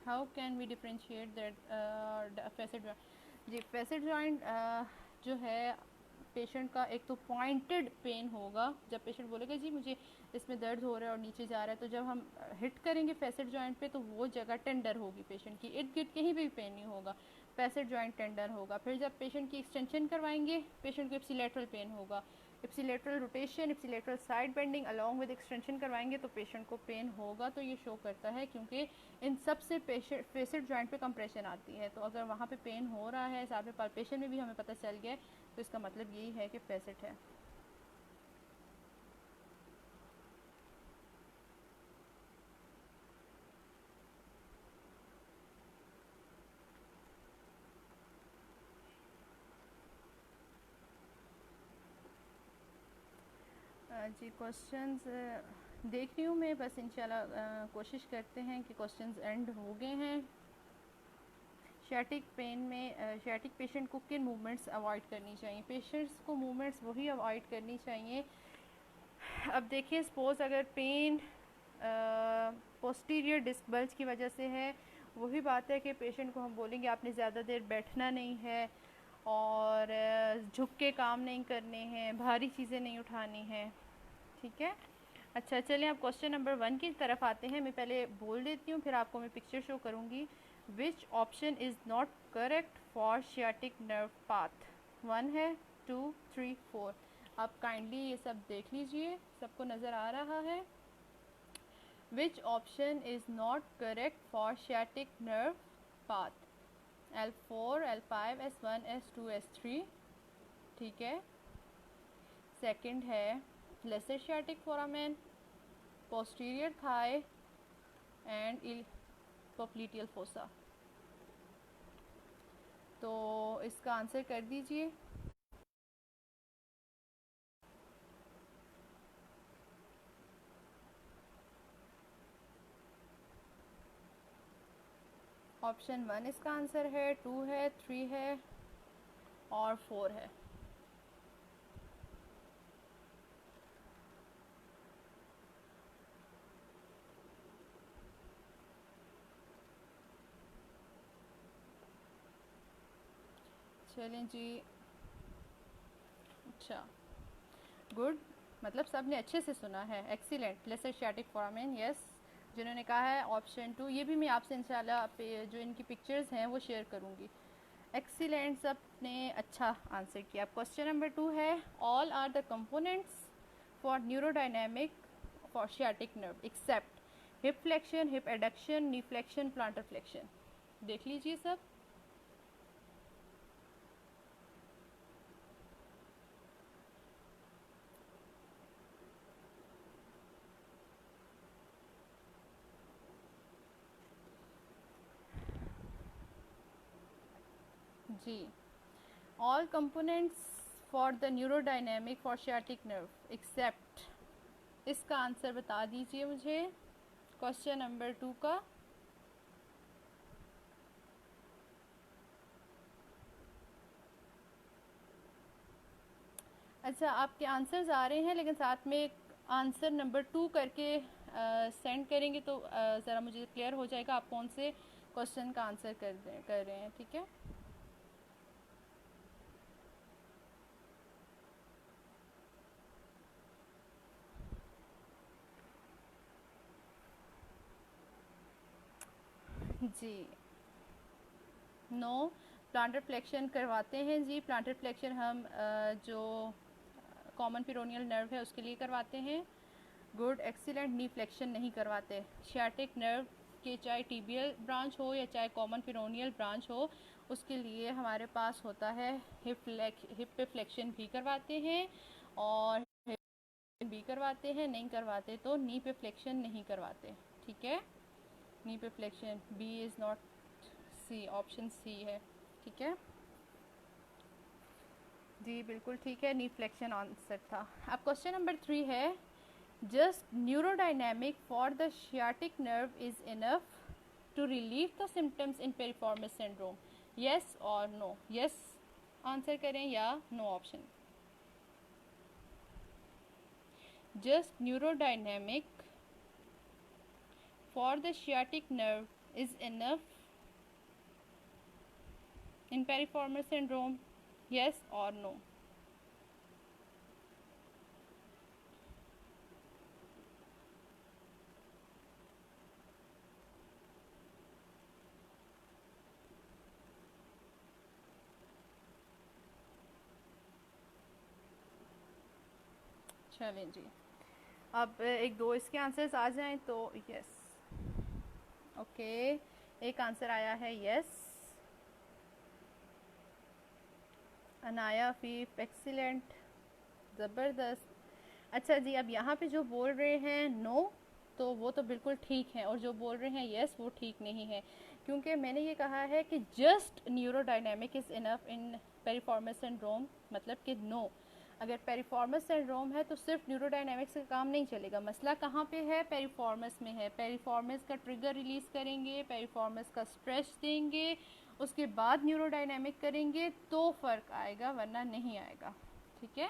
Speaker 1: How can we differentiate that facet joint. जी, फैसेट जॉइंट जो है पेशेंट का एक तो पॉइंटेड पेन होगा, जब पेशेंट बोलेगा जी मुझे इसमें दर्द हो रहा है और नीचे जा रहा है, तो जब हम हिट करेंगे फैसेट जॉइंट पे तो वो जगह टेंडर होगी पेशेंट की, इर्द गिर्द कहीं भी पेन नहीं होगा, फैसेट जॉइंट टेंडर होगा। फिर जब पेशेंट की एक्सटेंशन करवाएंगे पेशेंट को इप्सिलेटरल पेन होगा, ipsilateral rotation, ipsilateral side bending along with extension करवाएंगे तो पेशेंट को पेन होगा। तो ये शो करता है क्योंकि इन सब से पेशेंट फेसेट जॉइंट पे कंप्रेशन आती है, तो अगर वहाँ पे पेन हो रहा है, साथ में पाल्पेशन में भी हमें पता चल गया, तो इसका मतलब यही है कि फेसेट है। जी, क्वेश्चंस देख रही हूँ मैं, बस इंशाल्लाह कोशिश करते हैं कि क्वेश्चंस एंड हो गए हैं। शैटिक पेन में शैटिक पेशेंट को किन मूवमेंट्स अवॉइड करनी चाहिए? पेशेंट्स को मूवमेंट्स वही अवॉइड करनी चाहिए। अब देखिए, सपोज अगर पेन पोस्टीरियर डिस्क बल्ज की वजह से है, वही बात है कि पेशेंट को हम बोलेंगे आपने ज़्यादा देर बैठना नहीं है और झुक के काम नहीं करने हैं, भारी चीज़ें नहीं उठानी हैं, ठीक है। अच्छा, चलिए आप क्वेश्चन नंबर 1 की तरफ आते हैं। मैं पहले बोल देती हूँ, फिर आपको मैं पिक्चर शो करूँगी। विच option is not correct for sciatic nerve path? 1 है, 2, 3, 4। आप काइंडली ये सब देख लीजिए, सबको नज़र आ रहा है। Which option is not correct for sciatic nerve path? L4, L5, S1, S2, S3, ठीक है। सेकंड है lesser sciatic foramen, posterior thigh and popliteal fossa। तो इसका आंसर कर दीजिए। ऑप्शन 1 इसका आंसर है, 2 है, 3 है और 4 है। चलें जी, अच्छा, गुड, मतलब सब ने अच्छे से सुना है, excellent. Lesser sciatic foramen, yes. जिन्होंने कहा है ऑप्शन 2, ये भी मैं आपसे इंशाल्लाह जो इनकी पिक्चर्स हैं वो शेयर करूँगी। एक्सीलेंट, सब ने अच्छा आंसर किया। क्वेश्चन नंबर 2 है, all are the components for neurodynamic for sciatic nerve except hip flexion, hip adduction, knee flexion, plantar flexion. देख लीजिए सब। जी, all components for the neurodynamic for sciatic nerve except, इसका आंसर बता दीजिए मुझे क्वेश्चन नंबर 2 का। अच्छा, आपके आंसर्स आ रहे हैं, लेकिन साथ में आंसर नंबर 2 करके सेंड करेंगे तो ज़रा मुझे क्लियर हो जाएगा आप कौन से क्वेश्चन का आंसर कर रहे हैं, ठीक है। जी, नो। प्लांटर फ्लेक्शन करवाते हैं जी, प्लांटर फ्लेक्शन हम जो कॉमन पिरोनियल नर्व है उसके लिए करवाते हैं। Good, excellent. नी फ्लेक्शन नहीं करवाते। शियाटिक नर्व के चाहे टिबियल ब्रांच हो या चाहे कॉमन पिरोनियल ब्रांच हो, उसके लिए हमारे पास होता है हिप पे फ्लेक्शन भी करवाते हैं और भी करवाते हैं। नहीं करवाते तो नी पे फ्लेक्शन नहीं करवाते। ठीक है, नी पे flexion. B is not C, option C है। ठीक है जी, बिल्कुल ठीक है, नी फ्लेक्शन आंसर था। अब क्वेश्चन नंबर 3 है, just neurodynamic for the sciatic nerve is enough to relieve the symptoms in piriformis syndrome, yes or no? yes answer करें या no option. just neurodynamic for the sciatic nerve is enough in piriformis syndrome, yes or no? चलें जी, अब एक दो इसके answers आ जाएं तो yes. Okay, एक आंसर आया है यस। अनाया फीफ, एक्सीलेंट, ज़बरदस्त। अच्छा जी, अब यहाँ पे जो बोल रहे हैं नो, तो वो तो बिल्कुल ठीक है, और जो बोल रहे हैं यस वो ठीक नहीं है, क्योंकि मैंने ये कहा है कि just neurodynamic is enough in piriformis syndrome, मतलब कि नो। अगर पेरिफॉर्मस सिंड्रोम है तो सिर्फ न्यूरोडायनेमिक्स का काम नहीं चलेगा। मसला कहाँ पे है? पेरिफॉर्मस में है। पेरिफॉर्मस का ट्रिगर रिलीज़ करेंगे, पेरिफॉर्मस का स्ट्रेच देंगे, उसके बाद न्यूरोडायनेमिक करेंगे तो फ़र्क आएगा, वरना नहीं आएगा। ठीक है,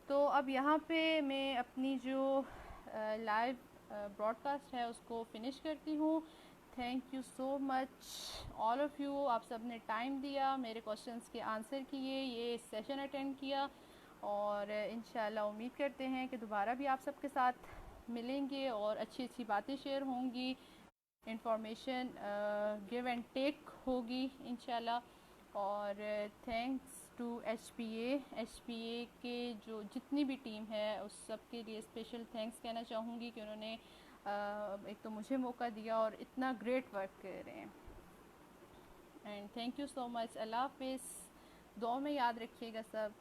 Speaker 1: तो अब यहाँ पे मैं अपनी जो लाइव ब्रॉडकास्ट है उसको फिनिश करती हूँ। Thank you so much all of you, आप सब ने टाइम दिया, मेरे क्वेश्चंस के आंसर किए, ये सेशन अटेंड किया, और इंशाल्लाह उम्मीद करते हैं कि दोबारा भी आप सबके साथ मिलेंगे और अच्छी अच्छी बातें शेयर होंगी, इंफॉर्मेशन गिव एंड टेक होगी इंशाल्लाह। और thanks to H P A के जो जितनी भी टीम है उस सब के लिए स्पेशल थैंक्स कहना चाहूँगी कि उन्होंने एक तो मुझे मौका दिया और इतना ग्रेट वर्क कर रहे हैं। And thank you so much. अल्लाह हाफिज़, दुआ में याद रखिएगा सब।